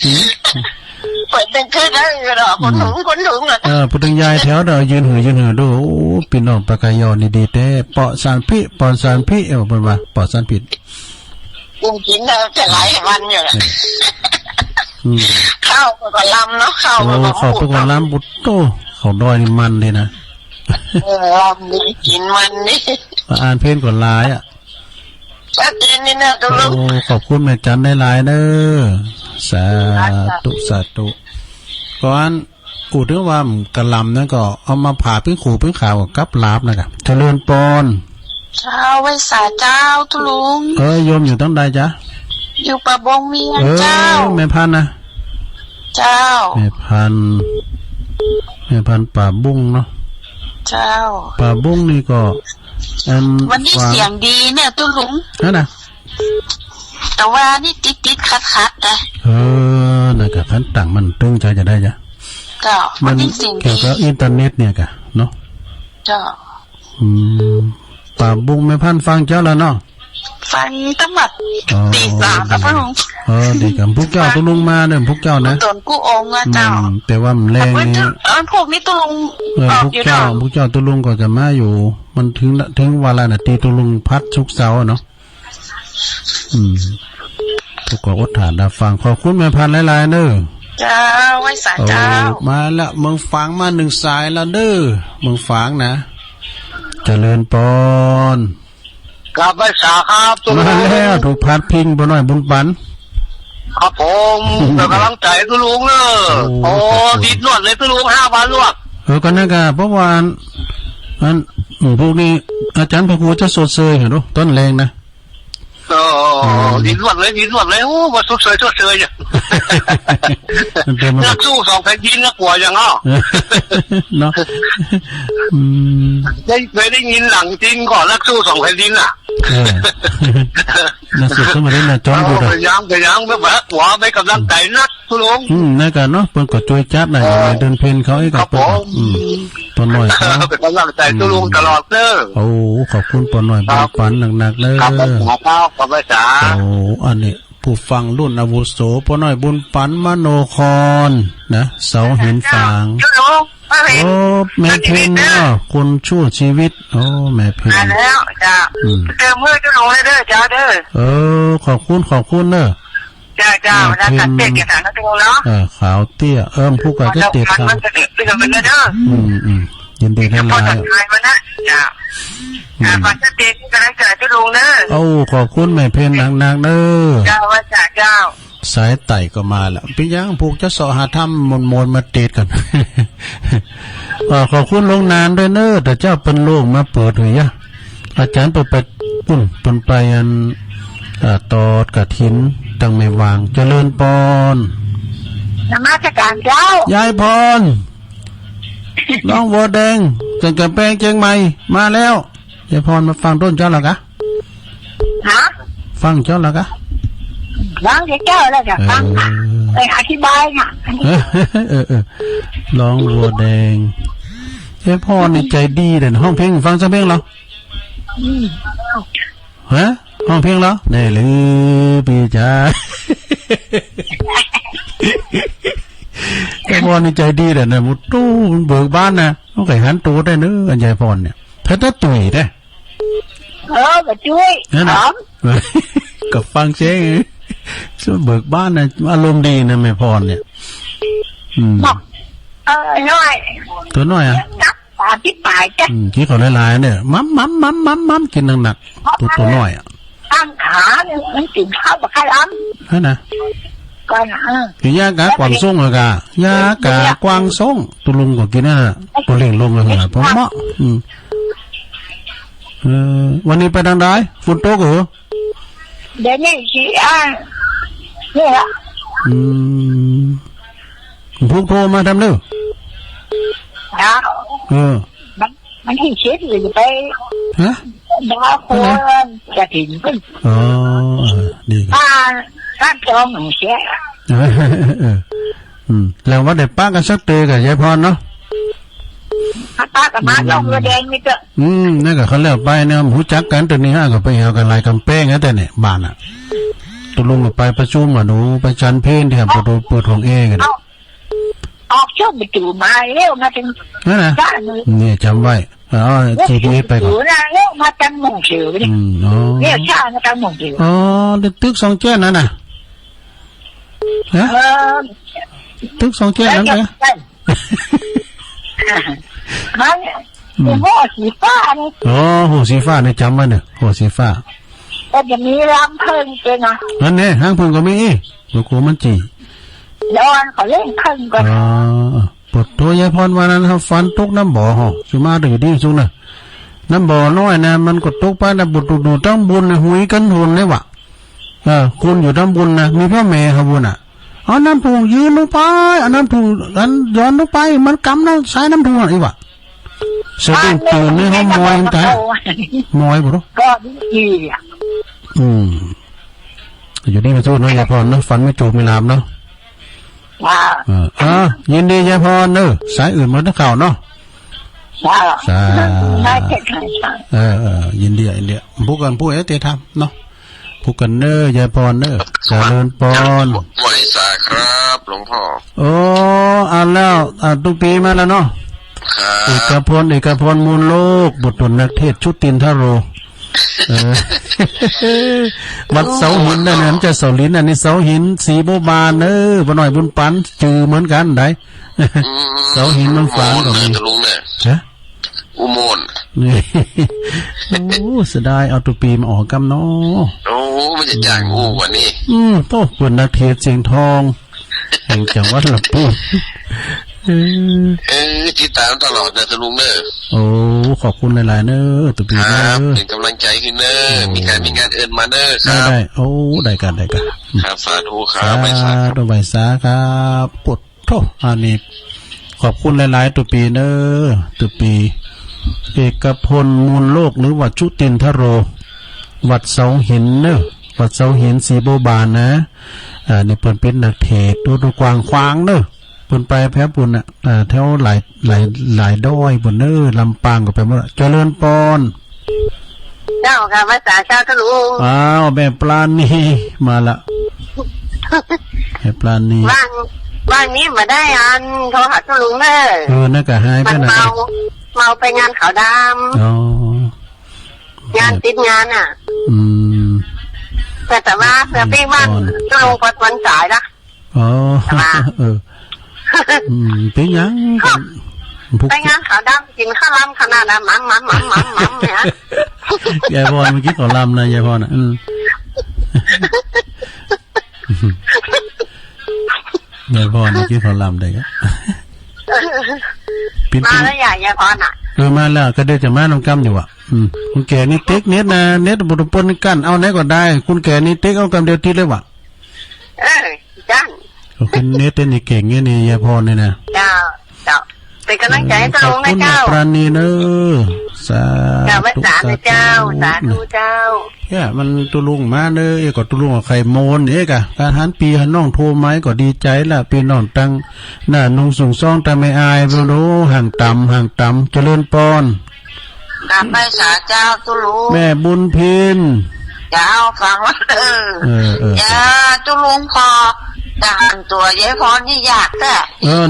ปีเปิดเป็นขึ้นได้หรอคนถุงพุทธยายแถวเดายืนหือดูโอ้ปีน้องปากายอนี่ดีแต่เปาะสารพี่ปอนสารพี่เป็นว่าเปาะสารผิดกินแล้วจะหลายวันอยู่เลยข้าวก็ลำเนาะข้าวก็ลำบุตโตเขาดอยนี่มันเลยนะลำนี่กินมันนี่อ่านเพลงก่อนลายชัดเจนนี่นะตัวลูกขอบคุณแม่จันได้หลายเด้อสาธุก่อนอูดเรื่องว่ากระลำนั่นก็เอามาผ่าเป็นขู่เป็นข่าวกับลาบนะครับเจริญปอนเช้าไว้สาเจ้าทุลุงโยมอยู่ตั้งใดจ๊ะอยู่ป่าบงเมียเจ้าแม่พันนะเจ้าแม่พันป่าบุ้งเนาะเจ้าป่าบุ้งนี่ก็วันนี้เสียงดีเนี่ยตุลุงนั่นนะแต่ว่านี่ติดคัดนะนะครับขั้นต่างมันตึงใจจะได้จ้ะก็มันเสียงดีเกี่ยวกับอินเทอร์เน็ตเนี่ยกะเนาะเจ้าป่าบุ้งไม่พันฟังเจ้าแล้วเนาะฟังตั้งแบบตีสามแล้วพ่อลุงดีกับพวกเจ้าตุลุงมาเนี่ยพวกเจ้านะโดนกู้องค์เจ้าแต่ว่ามันแรงนี่พวกนี้ตุลุงพวกเจ้าตุลุงก็จะมาอยู่มันถึงเวลาน่ะตีตุลุงพัดชุกเสาเนาะทุกคนอดฐานดับฟังขอบคุณแม่พันหลายๆเด้อเจ้าไว้สาเจ้ามาละเมืองฝางมา1สายแล้วเด้อเมืองฝางนะเจริญปอนกลับไปสาครับมาแล้วถูกพัดพิงบ่น้อยบุญปันครับผมเป็นกำลังใจตุลุงเนอะโอ้ดีนวดเลยตุลุง5,000ลวกก็นั่นก็เพราะว่าอันพวกนี้อาจารย์พระครูจะสดเสยเห็นหรอต้นแรงนะดินวดเลยโอ้มาสดเสยอย่างนักสู้2 แผ่นดินนักกว่าอย่างเนาะได้ยินหลังจริงก่อนนักสู้2 แผ่นดินน่าสุดขึ้นมาได้นะจอมดูพยายามไม่แบบหัวไม่กำลังใจนักทุลุงนั่นกันเนาะเพิ่นก็ช่วยจัดหน่อยเดินเพนเขาให้กับปอนหน่อยเป็นกำลังใจทุลุงตลอดเด้อโอ้ขอบคุณปอนหน่อยปันหนักๆเลยครับขอบคุณครับขอบคุณจ้าโอ้อันนี้ ผู้ฟังรุ่นอาวุโสพ่อน้อยบุญปันมโนครนะเสาหินฝาง เจ้าลุงมาเห็น โอ้แม่เพนเนาะคนชั่วชีวิตโอ้แม่เพน มาแล้วจ้าเจอมือเจ้าลุงเลยเด้อจ้าเด้อขอบคุณเนอะจ้าเวลาตัดเตะกันนะเจ้าลุงเนาะขาวเตี้ยผู้ก็จะติดครับมันจะติดกันเด้อยินดีท่าน พอ หลา ตั ย ดท้ายมานะจ้าพอจะติดกันได้เจ้าลุงเด้อขอบคุณแม่เพนนางๆเด้อเจ้าว่าเจ้าสายไต่ก็มาแล้วพี่ยังผูกจะสอหาถ้ำมนมาติดกันขอบคุณลงนานด้วยเนอะแต่เจ้าเป็นโลกมาเปิดหรือยะอาจารย์ไปปุ่นปนไปอันตอดกระถินตังไม่วางเจริญปอนนมัสการเจ้ายายพรน้องวัวแดงจังกระแปงเจียงใหม่มาแล้วยายพรมาฟังต้นเจ้าหรอกะฟังเจ้าหรอกะฟังเจ้าแล้วจะฟังอธิบายน่ะร้องวัวแดงยายพรนี่ใจดีเด่นห้องเพลงฟังสักเพลงเหรอฮะห้องเพลงเหรอนี่หรือพี่จ๋ายายพรนี่ใจดีเด่นนะมุดตู้เบิกบ้านนะต้องไก่หันตัวได้เนื้อยายพรเนี่ยเพชรตุ๋ยได้มาช่วยหอมกับฟังเสียงช่วยเบิกบ้านนะอารมณ์ดีนะแม่พรเนี่ยน้อยตัวน้อยอ่ะปาที่ปลายจ้ะที่เขาลายๆเนี่ยมัมกินหนักๆตัวน้อยอ่ะตั้งขาเนี่ยมันกินข้าวกับข้าวล้ำนั่นนะก่อนคือยากากวางส่งเลยกะยากากวางส่งตุลุงก็กินน่ะตัวเล่งลงเลยเหรอผมเหมาะวันนี้ไปทางใดฝนตกเหรอเดี๋ยวนี้สิเนี่ยพวกโทรมาทำเด้อมันที่เช็ดเลยไปฮะดาวคนจะถึงก็ดีร้านจองหนึ่งเช็ดแล้วว่าเด็กป้ากันสักเตยกับยายพรเนาะป้ากับมาลงเรือแดงนี่ก็นั่นก็เขาเลี้ยวไปเนี่ยหูจักกันตัวนี้ฮะก็ไปเอากันลายกำแป้งแต่เนี่ยบ้านอ่ะตุลุงก็ไปประชุมอ่ะหนูไปชันเพลนที่ประตูเปิดของเองกันออกช่วงไปจู่มาเร็วมาถึงนั่นนะนี่จำไว้จีพีไปก่อนเร็วมาตั้งมงเฉียวนี่เร็วช้ามาตั้งมงเฉียวตึกสองแจ้นั่นน่ะตึกสองแจ้นั่นเลยมันหัวสีฟ้านี่หัวสีฟ้านี่จำไว้เนี่ยหัวสีฟ้าก็จะมีรังพึ่งเองอ่ะนั่นเนี่ยห้างพึ่งก็มีลูกโคมันจีย้อนเขาเล่นพึ่งก่อนปวดตัวยายพรวันนั้นเขาฟันตกน้ำบ่อหอสุมาดื้อดิ้งซุ่นะน้ำบ่อน้อยนะมันก็ตกไปนะบุตรดูตั้งบุญนะหุยกันหุนเลยวะคุณอยู่ตั้งบุญนะมีพ่อแม่เขาบุญอ่ะเอาน้ำพุงยืนลงไปเอาน้ำพุงอันย้อนลงไปมันกำน้ำใช้น้ำพุงอะไรวะเสด็จตื่นนี่เขามอยกันมอยบุตรก็ดีอยู่นี่มาสู้น้อยยายพรเนาะฟันไม่จูบไม่ลามเนาะยินดียายพรเนอะสายอื่นมาทั้งข่าวเนาะยินดีพูดกันพูดเตะทำเนาะพูดกันเนอะยายพรเนอะเจริญพรไหวสาครับหลวงพ่อแล้วตุกปีมาแล้วเนาะเอกพลมูลโลกบทตนนักเทศชุตินทโรวัดเสาหินนั่นน่ะจะเสาหินอันนี้เสาหินสีโบบานบ่หน่อยบุญปันจือเหมือนกันได้เสาหินมันฝังก็มีอุโมงค์เสียดายเอาตุปีมาออกกำเนาะมันจะจ่างกว่านี้โตเปิดนักเทศเสียงทองแห่งจังหวัดลำพูนติดตามตลอดนะทลุงเนอขอบคุณหลายๆเนอตุปีเนอเป็นกำลังใจขึ้นเนอมีงานเอินมาเนอครับได้ได้กันครับสาธุครับใบสาครับปวดโทอันนี้ขอบคุณหลายๆตุปีเนอตุปีเอกพลมูลโลกหรือวัดชุตินทโรวัดเสาหินเนอวัดเสาหินสีโบบานนะนี่เปิดเป็นนักเทศดูกวางควางเนอปุ่นไปแพ้ปุ่นอ่ะแถวหลายด้อยปุ่นลำปางก็ไปหมดเจริญปอนเจ้าค่ะภาษาชาวทะลุแม่ปลานี่มาละ ให้ปลานี บ้านนี้มาได้อันโทรหาตุลุงเนอ น่าก็หาย มั ไป น นะ เมาไปงานขาวด อ๋อ ำงานติดงานอ่ะ อืม แต่ว่าเสือปิ้งบ้านตุลุงปัดวันสายนะ อ๋อเป็นยังพวก ไปงานขาวดำกินข้าวล้ำขนาดนั้นมันเนี่ย ยายพรเมื่อกี้ขอลำนะยายพรนะยายพรเมื่อกี้ขอลำได้ก็มาแล้วใหญ่ยายพรอ่ะมาแล้วก็ได้จะมาน้องกำอยู่อ่ะคุณแก่นี่เต็กเน็ตนะเน็ตบุตรปนกันเอาไหนก็ได้คุณแก่นี่เต็กเอากำเดียวทีเลยว่ะจันคุณเน็ตนี่เก่งเงี้ยนี่ยายพรนี่นะเจ้าเป็นกำลังใจให้ตุลุงนะเจ้าปราณีเนอสาธุเจ้าสาธุเจ้าเนี่ยมันตุลุงมาเนอก็ตุลุงกับไข่โมนเอกะการหันปีหันน้องโทรไม้ก็ดีใจละเป็นน้องตังหน้านุ่งสูงซ่องแต่ไม่อายบ่รู้ห่างต่ำเจริญปอนกลับไปสาเจ้าตุลุงแม่บุญพินเจ้าฟังว่าอย่าตุลุงพอจะหันตัวยายพรนี่ยากแต่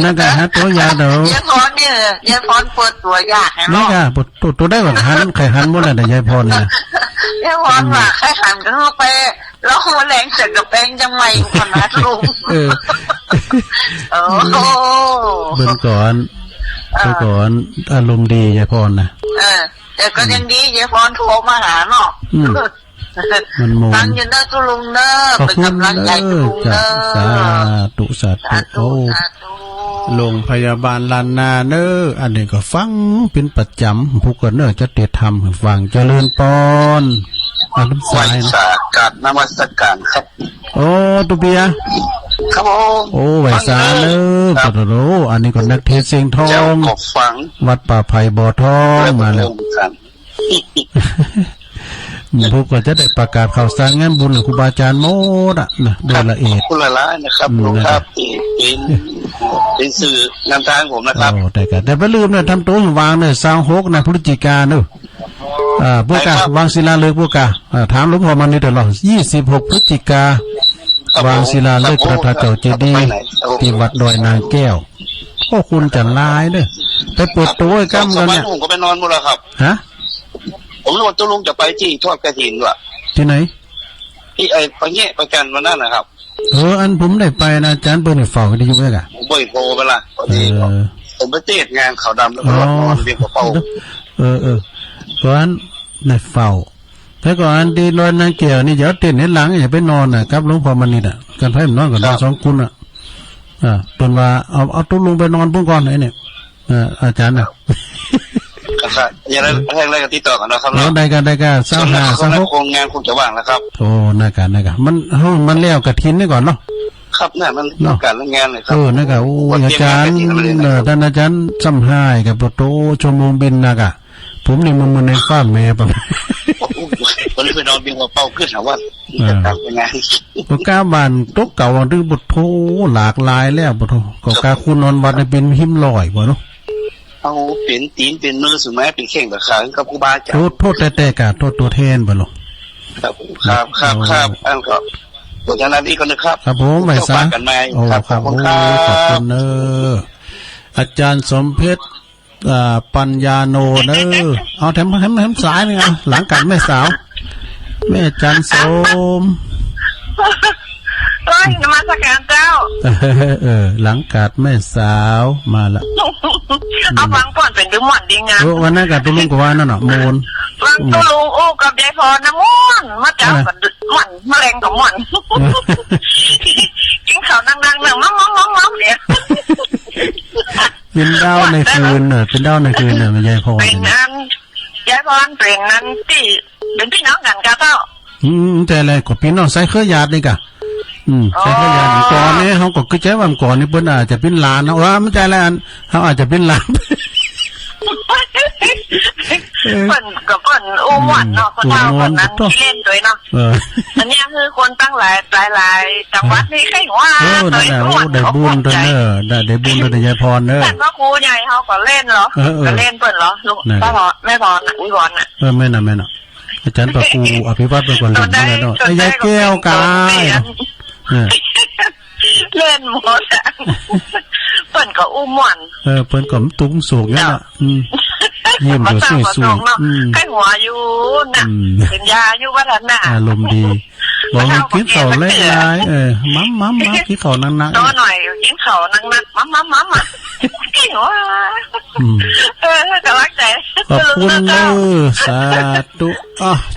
นั่นก็ฮะตัวยากเด้อยายพรเนี่ยยายพรเปิดตัวยากนี่ก็ตัวได้แบบหันไข่หันหมดเลยแต่ยายพรนะยายพรว่าไข่หันกันเข้าไปแล้วมาแรงเสร็จกับแป้งจังไงขนาดลุงเบิ่งก่อนอารมณ์ดียายพรนะแต่ก็ยังดียายพรโทรมาหาเนาะมันโมตั้งอยู่นะตุลุงเนอเป็นกำลังใจตุลุงเนอสาธุโอ้โรงพยาบาลลานนาเนออันนี้ก็ฟังเป็นประจำผู้กันเนอจะเตะทำฟังเจริญปอนอันน้ำสายนะการนมัสการครับโอ้ตุเปียครับโอ้ไหวสาเนอปะโรอันนี้ก็นักเทศเสียงทองวัดป่าไผ่บ่อทองมาแล้วพวกก็จะได้ประกาศข่าวสารงานบุญครูบาอาจารย์โมดอ่ะนะโดยละเอียดคุณละล้านนะครับหลวงครับเป็นสื่อนำทางผมนะครับแต่ไม่ลืมเนี่ยทำตัววางเนี่ย26นะพฤศจิกายนเนอะพวกกาวางศิลาฤกษ์พวกกาถามหลวงพ่อมันนี่ตลอด26พฤศจิกาวางศิลาฤกษ์พระธาตุเจ้าเจดีย์ที่วัดดอยนางแก้วก็คุณจะลายเด้อไปปวดตัวไอ้กั้มกันเนี่ยผมก็ไปนอนหมดแล้วครับฮะผมรู้ว่าตุลุงจะไปที่ทอดกระถินว่ะที่ไหนที่ไปแง่ประกันวันนั้นนะครับอันผมได้ไปนะอาจารย์เปิ้ลเนี่ยฝ่าได้ยุ่งไหมกะผมโทรไปละผมไปเทศงานขาวดำแล้วก็นอนเรียกกระเป๋าก่อนในเฝ้าถ้าก่อนดีนอนนางเกี่ยวนี่อย่าเต้นในหลังอย่าไปนอนนะครับหลวงพ่อมันนี่น่ะกันไพ่นอนกับนอนสองคุณเป็นว่าเอาตุลุงไปนอนพุ่งก่อนไอ้เนี่ยอาจารย์น่ะครับอย่างไรอะไรกันที่ต่อกันนะครับได้กัน25 26โครงงานคงจะว่างแล้วครับโอ้น่ากันมันแล้วกระถินนี่ก่อนเนาะครับน่ะมันการงานเลยครับน่ากันโอ้อาจารย์ท่านอาจารย์ซ้ำห้กับโตชั่วโมงบินน่ะกะผมนี่มันในฟ้าแม่ปะวันนี้ไปนอนบินเป้าขึ้นถามว่าจะทำยังไงปกาบานตกเก่าดึงบทโทหลากหลายแล้วบทโทก็กาคุณนอนวัดเป็นหิมลอยบ่เนาะเอาเปลี่ยนตีนเป็นมือสุดไหมเป็นเข่งแบบขากับครูบาอาจารย์โทษแต่กะโทษตัวแทนบ่หรอครับอันก็ตัวชนะนี้ก็นะครับครับผมไม่สาครับขอบคุณเนออาจารย์สมเพชรปัญญาโนเนอเอาแถมสายนึงหลังกันแม่สาวแม่จันสมนมัสการเจ้าหลังกัดแม่สาวมาละเอาฟังก่อนเป็นดื้อหม่อนดีงามวันนั้นกับตุลุงกว่านั่นน่ะโมนฟังตุลุงโอ้กับยายพรนะม่อนมาเจ้ากับหม่อนมะเร็งกับหม่อนกินข้าวดังๆหนึ่งม้องเนี่ยเป็นดาวในคืนเป็นดาวในคืนมันยายพรเป็นนั้นยายพรเป็นนั้นที่เป็นพี่น้องกันกับเจ้าแต่อะไรก็พี่น้องใส่เครือญาตินี่กะใช่ขยันก่อนเนี่ยเขาก็คือใจว่าก่อนนี่เปิ้นอาจจะเป็นหลานนะว่าไม่ใจแล้วเขาอาจจะเป็นหลานเปิ้นกับเปิ้นอู้หวานเนาะคนเฒ่าคนนั้นที่เล่นด้วยเนาะอันนี้คือคนตั้งหลายจังหวัดนี่ใครว่าได้บุญด้วยเนอะได้บุญด้วยยายพรเนอะแต่ว่าครูใหญ่เขาก็เล่นเหรอก็เล่นเปิ้นเหรอลูกป้าพรแม่พรอุ้ยพรไม่น่ะอาจารย์ปะกูอภิวัตเป็นคนเล่นเนาะไอ้ยายแก้วกาย เล่นหมดอะเปิ่นก็อุ้มหม่อนเพิ่นก็ตุ้งสูงนั่นน่ะเยี่ยมอยู่สวยๆใกล้หัวอยู่น่ะเป็นยาอยู่ว่าท่านน่ะอารมณ์ดีบอกให้กินข้าวหลายๆมัมกินข้าวนักๆน้อยหน่อยกินข้าวนักๆมัมกินว่ากำลังใจขอบคุณเด้อสาธุ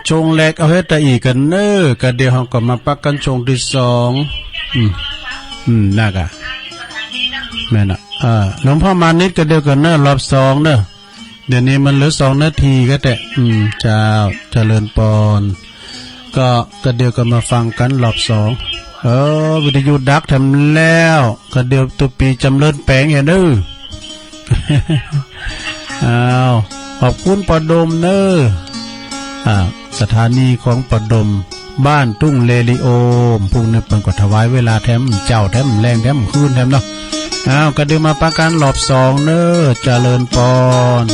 ชงแรกเอาให้ตะอีกันเด้อก็เดี๋ยวเฮาก็มาปักกันชงที่2น่ากะแม่น่ะหลวงพ่อมานิดก็เดียวกันเนอะรอบ2เนอะเดี๋ยวนี้มันเหลือ2นาทีก็แต่เจ้าเจริญปอนก็เดียวกันมาฟังกันรอบ2วิทยุดักทำแล้วก็เดียวตัวปีจำเริญแปลงอย่างเด้อขอบคุณปดมเนอะสถานีของปดมบ้านทุ่งเลลิโอมพวกนี้เปิ่นก็ถวายเวลาแถมเจ้าแถมแรงแถมคืนแถมเนาะก็เดี๋ยวมาประกันรอบ2เนอะเจริญปอน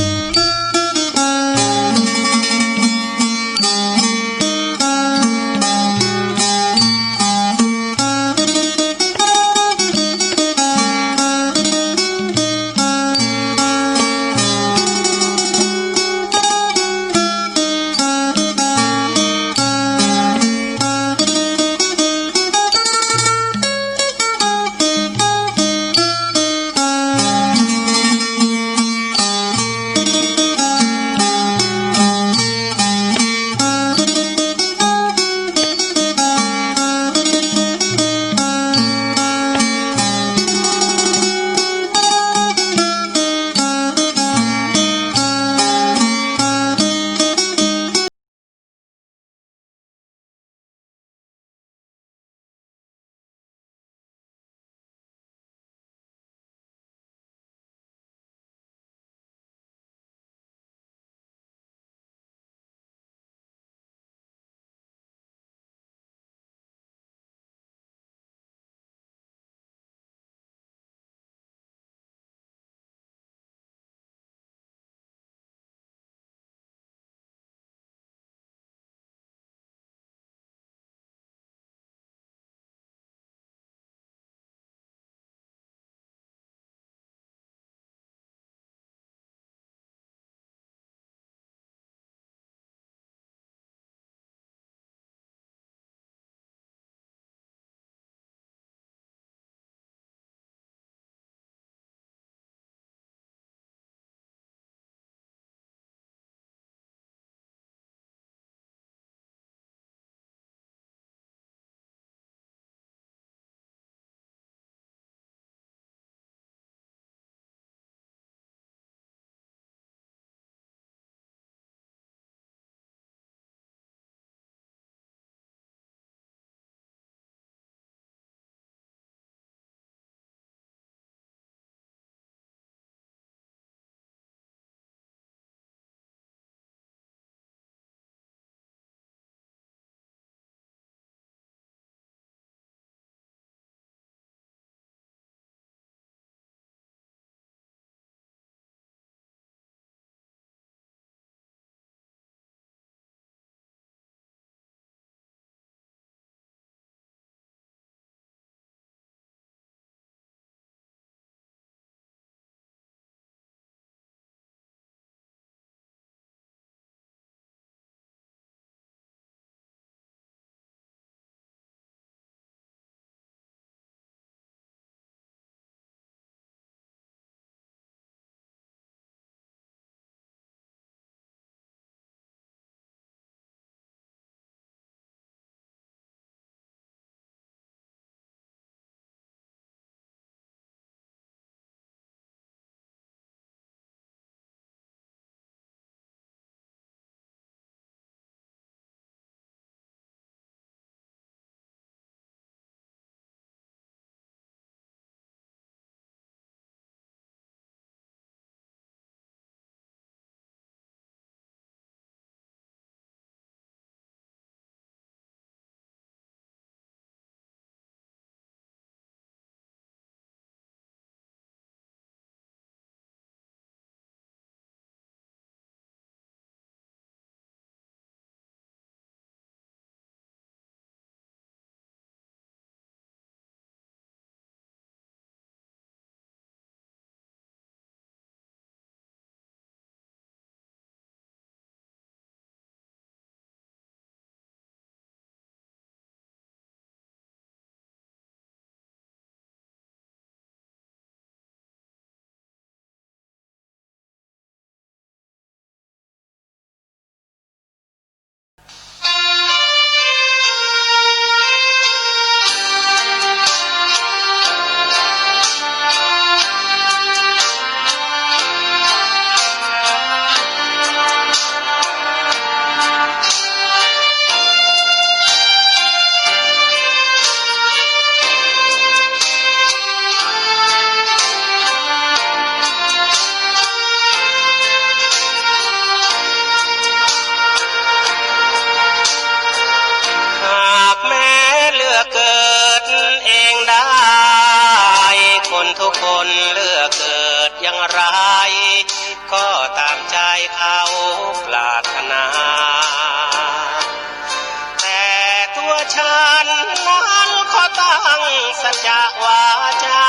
จะวาจา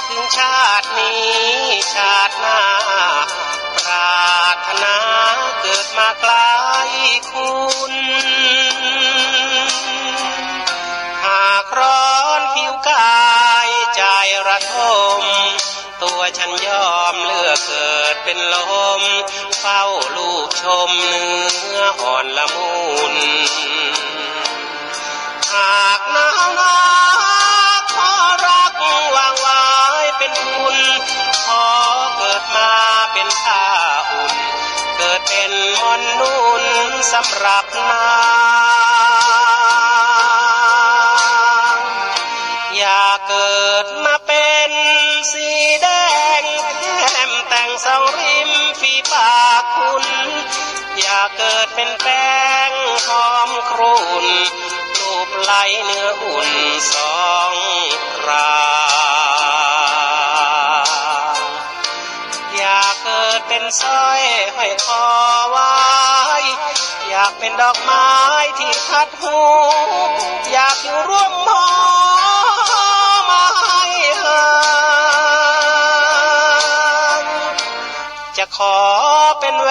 ถึงชาตินี้ชาติหน้าปรารถนาเกิดมาใกล้คุณหากร้อนผิวกายใจระทมตัวฉันยอมเลือกเกิดเป็นลมเฝ้าลูกชมเนื้ออ่อนละมุนหากหนาวนาขอรักวางไว้เป็นคุณขอเกิดมาเป็นผ้าอุ่นเกิดเป็นมนต์นุ่นสำหรับนางอย่าเกิดมาเป็นสีแดงแก้มแต่งเสาริมฝีปากคุณอย่าเกิดเป็นแป้งหอมครุ่นรูปไหลเนื้ออุ่นสองราอยากเกิดเป็นสร้อยห้อยคอไว้อยากเป็นดอกไม้ที่คัดหูอยากอยู่ร่วมหอมาให้หางจะขอเป็นแหว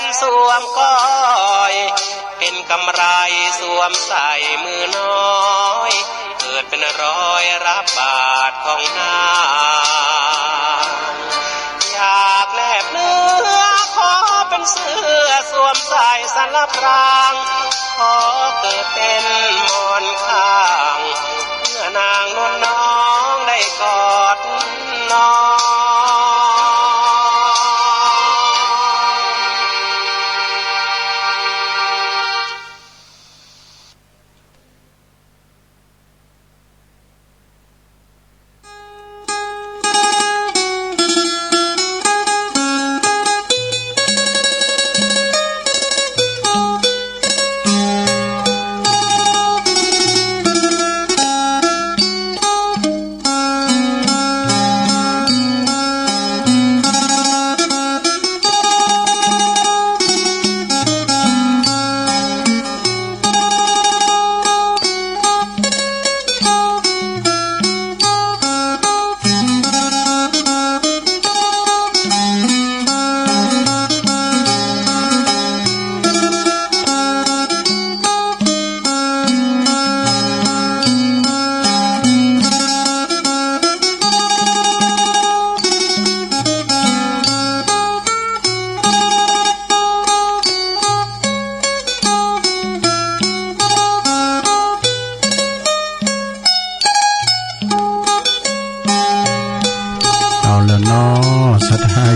นสวมก้อยเป็นกำไรสวมใส่มือน้อยเกิดเป็นรอยรับบาทของนางอยากแนบเนื้อขอเป็นเสื้อสวมใส่สารพรางขอเกิดเป็นหมอนข้างเมื่อนางนวลน้องได้กอดน้อง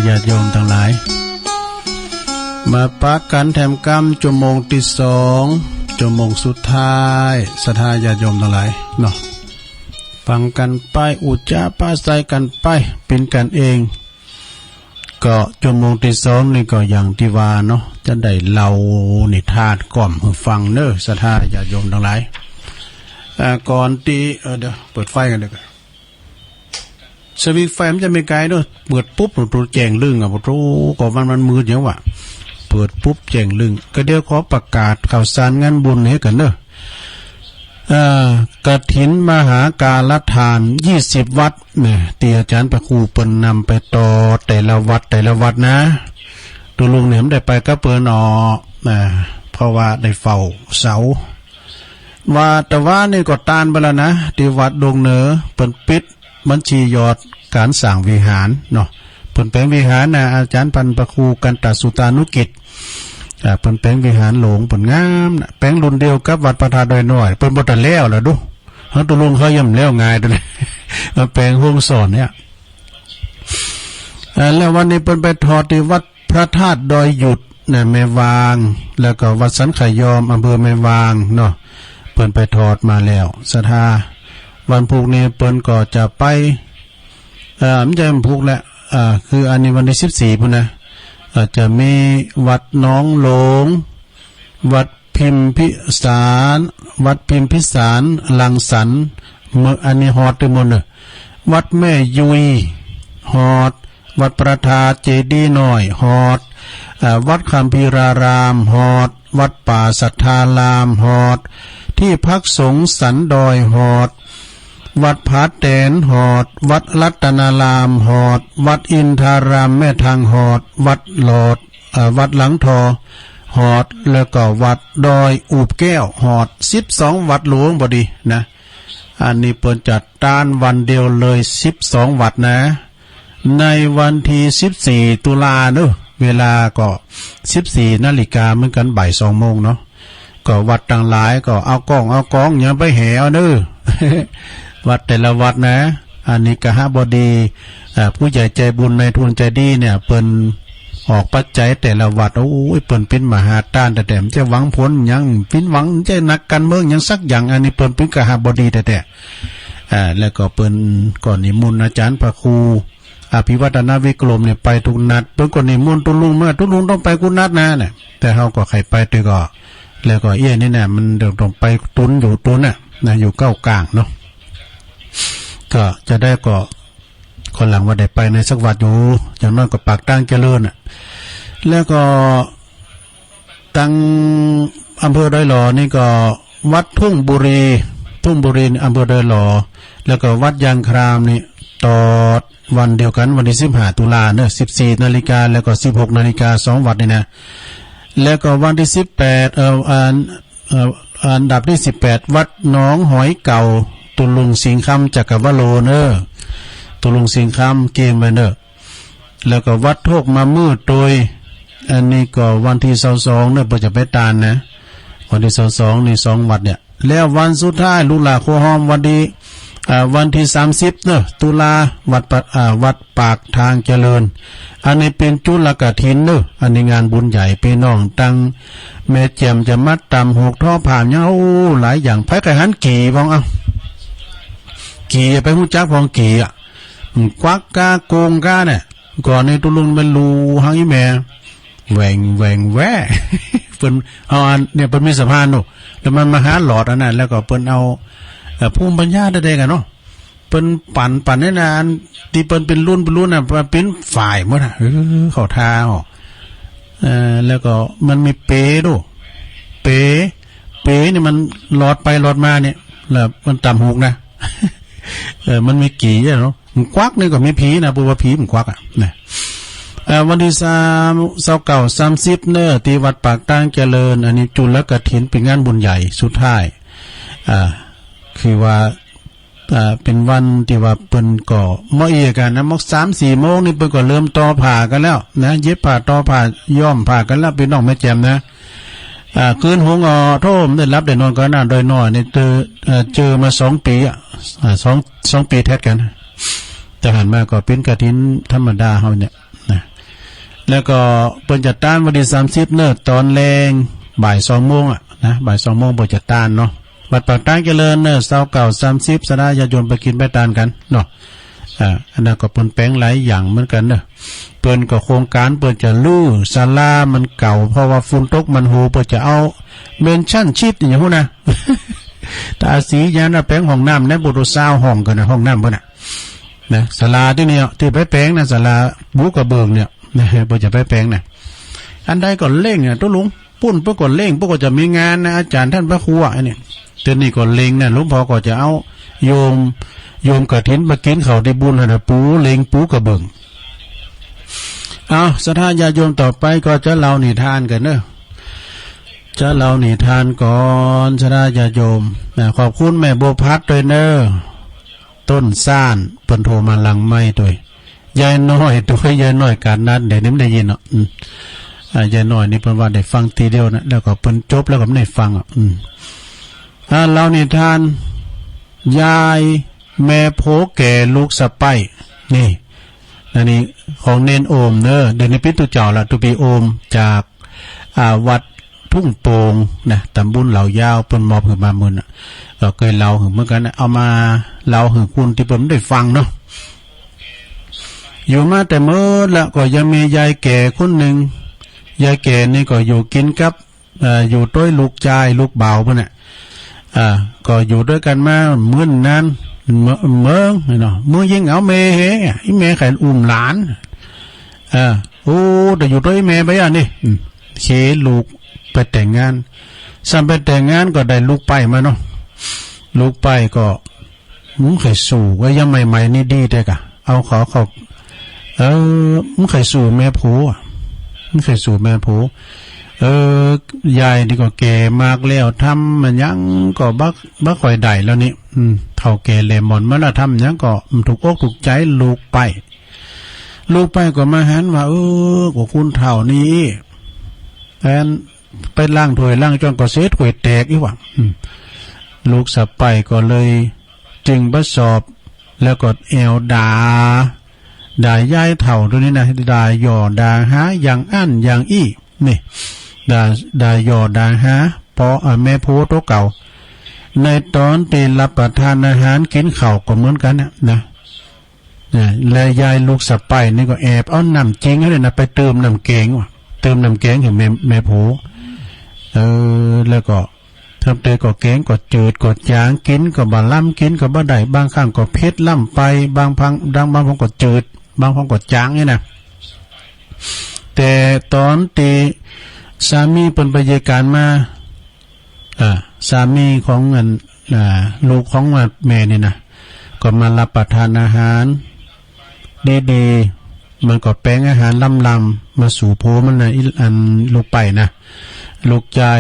ญาติโยมทั้งหลายมาปักกันแถมกรรมชั่วโมงที่2ชั่วโมงสุดท้ายศรัทธาญาติโยมทั้งหลายเนาะฟังกันไปอุจจาปาใส่กันไปเป็นกันเองก็ชั่วโมงที่2นี่ก็อย่างที่ว่าเนาะจะได้เล่านิทานกล่อมให้ฟังเด้อศรัทธาญาติโยมทั้งหลายก่อนที่เดี๋ยวเปิดไฟกันเด้อสวิตไฟมันจะไม่ไกลด้วยเปิดปุ๊บตัวแจ้งลึงอ่ะโอ้ก็มันมืดอย่างวะเปิดปุ๊บแจ้งลึงก็เดี๋ยวขอประกาศข่าวสารงานบุญให้กันเด้อกฐินมหากาลทาน20วัดเนี่ยที่อาจารย์ประครูเปิ้นนำไปต่อแต่ละวัดนะตัวลุงเนี่ยมันได้ไปก็เปิ้นเพราะว่าได้เฝ้าเสาว่าแต่ว่านี่ก็ตานไปแล้วนะที่วัดดงเหนือเปิ้นปิดบัญชียอดการสร้างวิหารเนาะเพิ่นแปลงวิหารนะอาจารย์พันประครูกันตสุตานุกิจเพิ่นแปลงวิหารหลวงเพิ่นงามนะแปลงรุ่นเดียวกับวัดประทาดอยน้อยเพิ่นบ่ทันแล้วล่ะดูเฮาตุลุงเขาย่ำแล้วง่ายตัวนี้มาแปลงห้องสอนเนี่ยแล้ววันนี้เพิ่นไปทอดที่วัดพระธาตุดอยหยุดนะแม่วางแล้วก็วัดสันขยอมอำเภอแม่วางเนาะเพิ่นไปทอดมาแล้วศรัทธาวันพุกนี้เปิ้นก็จะไปมันจะพุกแหละคืออันนี้วันที่14พุ่นนะจะมีวัดน้องหลงวัดพิมพิสารลังสรรค์อันนี้ฮอดด้วยหมดเลยวัดแม่ยุยฮอดวัดประทาเจดีย์น้อยฮอดวัดคัมภีรารามฮอดวัดป่าสัทธารามฮอดที่พักสงฆ์สันดอยฮอด วัดผาแตนหอดวัดรัตนารามหอดวัดอินทารามแม่ทางหอดวัดหลอดวัดหลังทอหอดแล้วก็วัดดอยอูบแก้วหอด12วัดหลวงบดีนะอันนี้เปิดจัดตานวันเดียวเลย12วัดนะในวันที่14ตุลาเนอะเวลาก็14นาฬิกาเหมือนกันบ่าย2โมงเนาะก็วัดต่างหลายก็เอากล้องอย่าไปแห่เอาเนอะ วัดแต่ละวัดนะอันนี้กหบดีผู้ใหญ่ใจบุญในทุนใจดีเนี่ยเปิ้นออกปัจจัยแต่ละวัดโอ้ยเปิ้นเป็นมหาต้านแต่จะหวังผลยังปิ้นหวังจะนักการเมืองยังสักอย่างอันนี้เปิ้นเป็นกหบดีแต่แล้วก็เปิ้นก่อนนิมนต์อาจารย์พระครูอภิวัฒนวิกรมเนี่ยไปทุกนัดเปิ้นก่อนนิมนต์ตุลุงเมื่อตุลุงต้องไปกุนัดนะเนี่ยแต่เฮาก็ใครไปตัวก็แล้วก็นี่เนี่ยมันเดี๋ยวต้องไปตุนอยู่ตุนน่ะนะอยู่เก้ากลางเนาะก็จะได้ก็คนหลังว่าได้ไปในสักวัดอยู่อย่างน้อยก็ปากตั้งเจริญน่ะแล้วก็ตั้งอำเภอดอยหล่อนี่ก็วัดทุ่งบุรีอำเภอดอยหล่อแล้วก็วัดยางครามนี่ต่อวันเดียวกันวันที่15ตุลาเนอะ14นาฬิกาแล้วก็16นาฬิกา2วัดนี่นะแล้วก็วันที่18อันดับที่18วัดหนองหอยเก่าตุลุงสิงคำจักรวโลเนอตุลุงสิงคำเกมไปเนอแล้วก็วัดโทกมามืดโดยอันนี้ก็วันที่22เนี่ยจะไปตานนะวันที่22นี่2วัดเนี่ยแล้ววันสุดท้ายลุลาโคหอมวันที่30เนอะตุลาวัดปากทางเจริญอันนี้เป็นจุลกฐินเนอะอันนี้งานบุญใหญ่พี่น้องตั้งแม่แจ่มจะมัดตำหกท่อผ่านเงาหลายอย่างไผไก่หันกี่พองเอากี่ไปหู้จักพองกี่อ่ะควักกาโกงกาเนี่ยก่อนในตุลุนเป็นรูหังอีแม่แหวงแหวเปิ้นเอาอันเนี่ยเปิ้นมีสะพานเนาะแล้วมันมาหาหลอดอันนั้นแล้วก็เปิ้นเอาภูมิปัญญาได้กันเนาะเปิ้นปั่นให้นานที่เปิ้นเป็นรุ่นน่ะเป็นฝ่ายหมดอ่ะเข้าท่าแล้วก็มันมีเปด้วยเปนี่มันหลอดไปหลอดมาเนี่ยแล้วมันต่ำหูกนะมันมีกี่เนาะมันควักนี่ก็มีผีนะปูว่าผีมันควักอ่ะนะวันที่30เนอะที่วัดปากตั้งเจริญอันนี้จุลกฐินเป็นงานบุญใหญ่สุดท้ายคือว่าเป็นวันที่ว่าเปิ้นก็มอเอกันนะมอก 3-4 โมงนี่เปิ้นก็เริ่มต่อผ่ากันแล้วนะเย็บผ้าต่อผ่าย้อมผ้ากันแล้วพี่น้องแม่แจ่มนะคืนหงอโทมได้รับได้นอนก็น่าโดยน้อยนี่เจอมา2ปี2ปีแท้กันแต่หันมาก็เป็นกฐินธรรมดาเฮาเนี่ยนะแล้วก็เปิ้นจัดต้านวันที่30เนอะตอนแรงบ่าย2โมงอ่ะนะบ่าย2โมงเปิ้นจัดต้านเนาะวัดปากตั้งเจริญเนอะ29-30สดาญาโยมไปกินไปทานกันเนาะอันนั้นก็เปิ้นแปลงหลายอย่างเหมือนกันเนอะเปิ้นก็โครงการเปิ้นจะลื้อศาลามันเก่าเพราะว่าฝุ่นตกมันโหเปิ้นจะเอาเมนชั่นชิดอย่างฮู้นะ ตาสียานแปลงห้องน้ำในบุรุษาวห้องกันนะห้องน้ำเพิ่นน่ะนะศาลาที่เนี่ยที่ไปแปลงนะศาลาบุกระเบิงเนี่ยนะเปิ้นจะไปแปลงน่ะอันใดก็เร่งตุลุงปุ้นเปิ้นก็เร่งเปิ้นก็จะมีงานนะอาจารย์ท่านพระครูอันนี้เดี๋ยวนี้ก็เล็งนะหลวงพ่อก็จะเอาโยมกฐินมากินข้าวได้บุญนะปูเล็งปูกระเบิงเอาศรัทธาญาโยมต่อไปก็จะเล่านิทานกันเนอะจะเล่านิทานก่อนศรัทธาญาโยมขอบคุณแม่บัวพัดด้วยเนอะต้นซ่านเปิ้นโทรมาหลังไม้ด้วยยายน้อยด้วยยายน้อยการนัดเดี๋ยวนี้ไม่ได้ยินเนาะยายน้อยนี่เปิ้นว่าได้ฟังทีเดียวนะแล้วก็เปิ้นจบแล้วก็ไม่ได้ฟังเล่านิทานยายแม่โผแก่ลูกสะใภ้นี่อันนี้ของเนนโอมเนอะเดี๋ยวนี้ปิตุเจ้าละตุปีโอมจากวัดทุ่งโป่งนะตำบลเหล่ายาวเปิ้นมอบขึ้นมามื้อน่ะก็เคยเล่าถึงเหมือนกันนะเอามาเล่าถึงคุณที่เปิ้นได้ฟังเนาะอยู่มาแต่เมื่อแล้วก็ยังมียายแก่คนหนึ่งยายแก่นี่ก็อยู่กินกับอยู่ด้วยลูกชายลูกบ่าวเพิ่นน่ะก็อยู่ด้วยกันมามื้อนั้นเมืองเนาะมื้อยิงเอาแม่เฮอีแม่ไข่อุ้มหลานโอ้แต่อยู่ด้วยแม่ไปอ่ะนี่เคลูกไปแต่งงานซ้ำไปแต่งงานก็ได้ลูกไปมาเนาะลูกไปก็ มึงเคยสู่ว่ายังใหม่ๆนี่ดีได้กะเอาขอมึงเคยสู่แม่ผูอ่ะมึงเคยสู่แม่ผูยายนี่ก็แก่มากแล้วทำมันยังก็บักข่อยได้แล้วนี่เท่าแก่เลมอนมาแล้วทำยังก็ถูกอกถูกใจลูกไปก็มาหันว่าก็คุณเท่านี้แทนไปล่างถ้วยล่างจนก็เสียถ้วยแตกอีกว่ะลูกสะไปก็เลยจึงบัดสอบแล้วก็แอวด่ายายเถ่าตัวนี้นะด่าย่อด่าหาอย่างอั้นอย่างอี้นี่ด่าย่อด่าหาพอแม่โพตัวเก่าในตอนตีรับประทานอาหารกินข้าวก็เหมือนกันนะและยายลูกสะไปนี่ก็แอบเอาน้ำจริงให้เลยนะไปเติมน้ำแกงว่ะเติมน้ำแกงให้แม่โพแล้วก็ทำเตยก็แกงก็จืดก็จางกินก็บะล่ำกินก็บะได้บางครั้งก็เผ็ดล่ำไปบางพังบางพังก็จืดบางพังก็จางนี่นะแต่ตอนตีสามีเป็นไปเยการมาสามีของเงินลูกของแม่นี่นะก็มารับประทานอาหารดีๆมันก็แป้งอาหารล่ำมาสู่โพมันนะอันลูกไปนะลูกชาย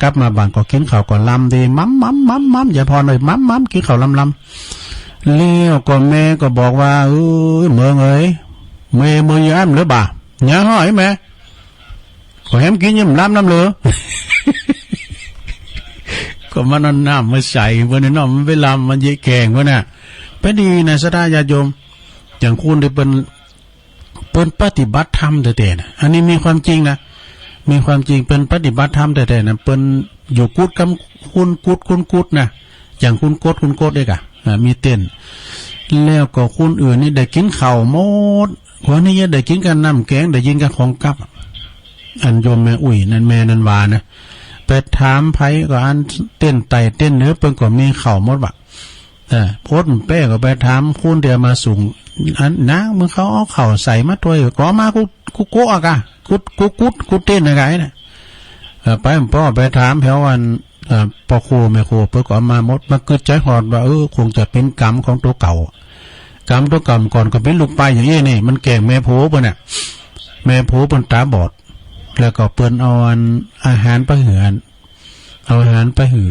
กลับมาบ้านก็กินข้าวก็ลำดีมั่มอย่าพอหน่อยมั่มกินข้าวลำเลี้ยวก็แม่ก็บอกว่าเมืองเอ้ยเมืองย้ำหรือบ่าเนี่ยห้อยแม่ก็แฮมกินยิ่มลำน้ำเหลือ ก็มันน้ำมาใส่วันนี้น้ำมันไปลำมันเยแกงวะเนี่ยไปดีนะสตาญาโยมอย่างคุณที่เป็นปฏิบัติธรรมแต่ๆนะอันนี้มีความจริงนะมีความจริงเป็นปฏิบัติธรรมแต่ๆนะเป็นอยู่กุดกับคุณกุดนะอย่างคุณโกดเด็กอ่ะมีเต้นแล้วก็คุณอื่นนี่ได้กินข้าวหมดคนนี้ได้กินกันน้ำแกงได้ยินกันของกับอันโยมแม่อุ้ยนั่นแม่นันวานะไปถามไผก็อันเต้นไตเต้นเนื้อเปิ้นก็มีข้าวหมดว่ะโพดเป้ก็ไปถามคุณเดียวมาสูงอันนะมึงเขาเอาข้าวใส่มาถ้วยก็มากูโกะกะกูเต้นอะไรนะไปพ่อไปถามแถววันปอโคแม่โคเพื่อก่อนมาหมดมาเกิดใจหอดว่าคงจะเป็นกรรมของตัวเก่ากรรมตัวเก่าก่อนก็เป็นลูกไปอย่างนี้นี่มันแก่แม่โพเปิ้นน่ะแม่โพเปิ้นตาบอดแล้วก็เปิ้นเอาอาหารไปเหือนเอาอาหารไปหือ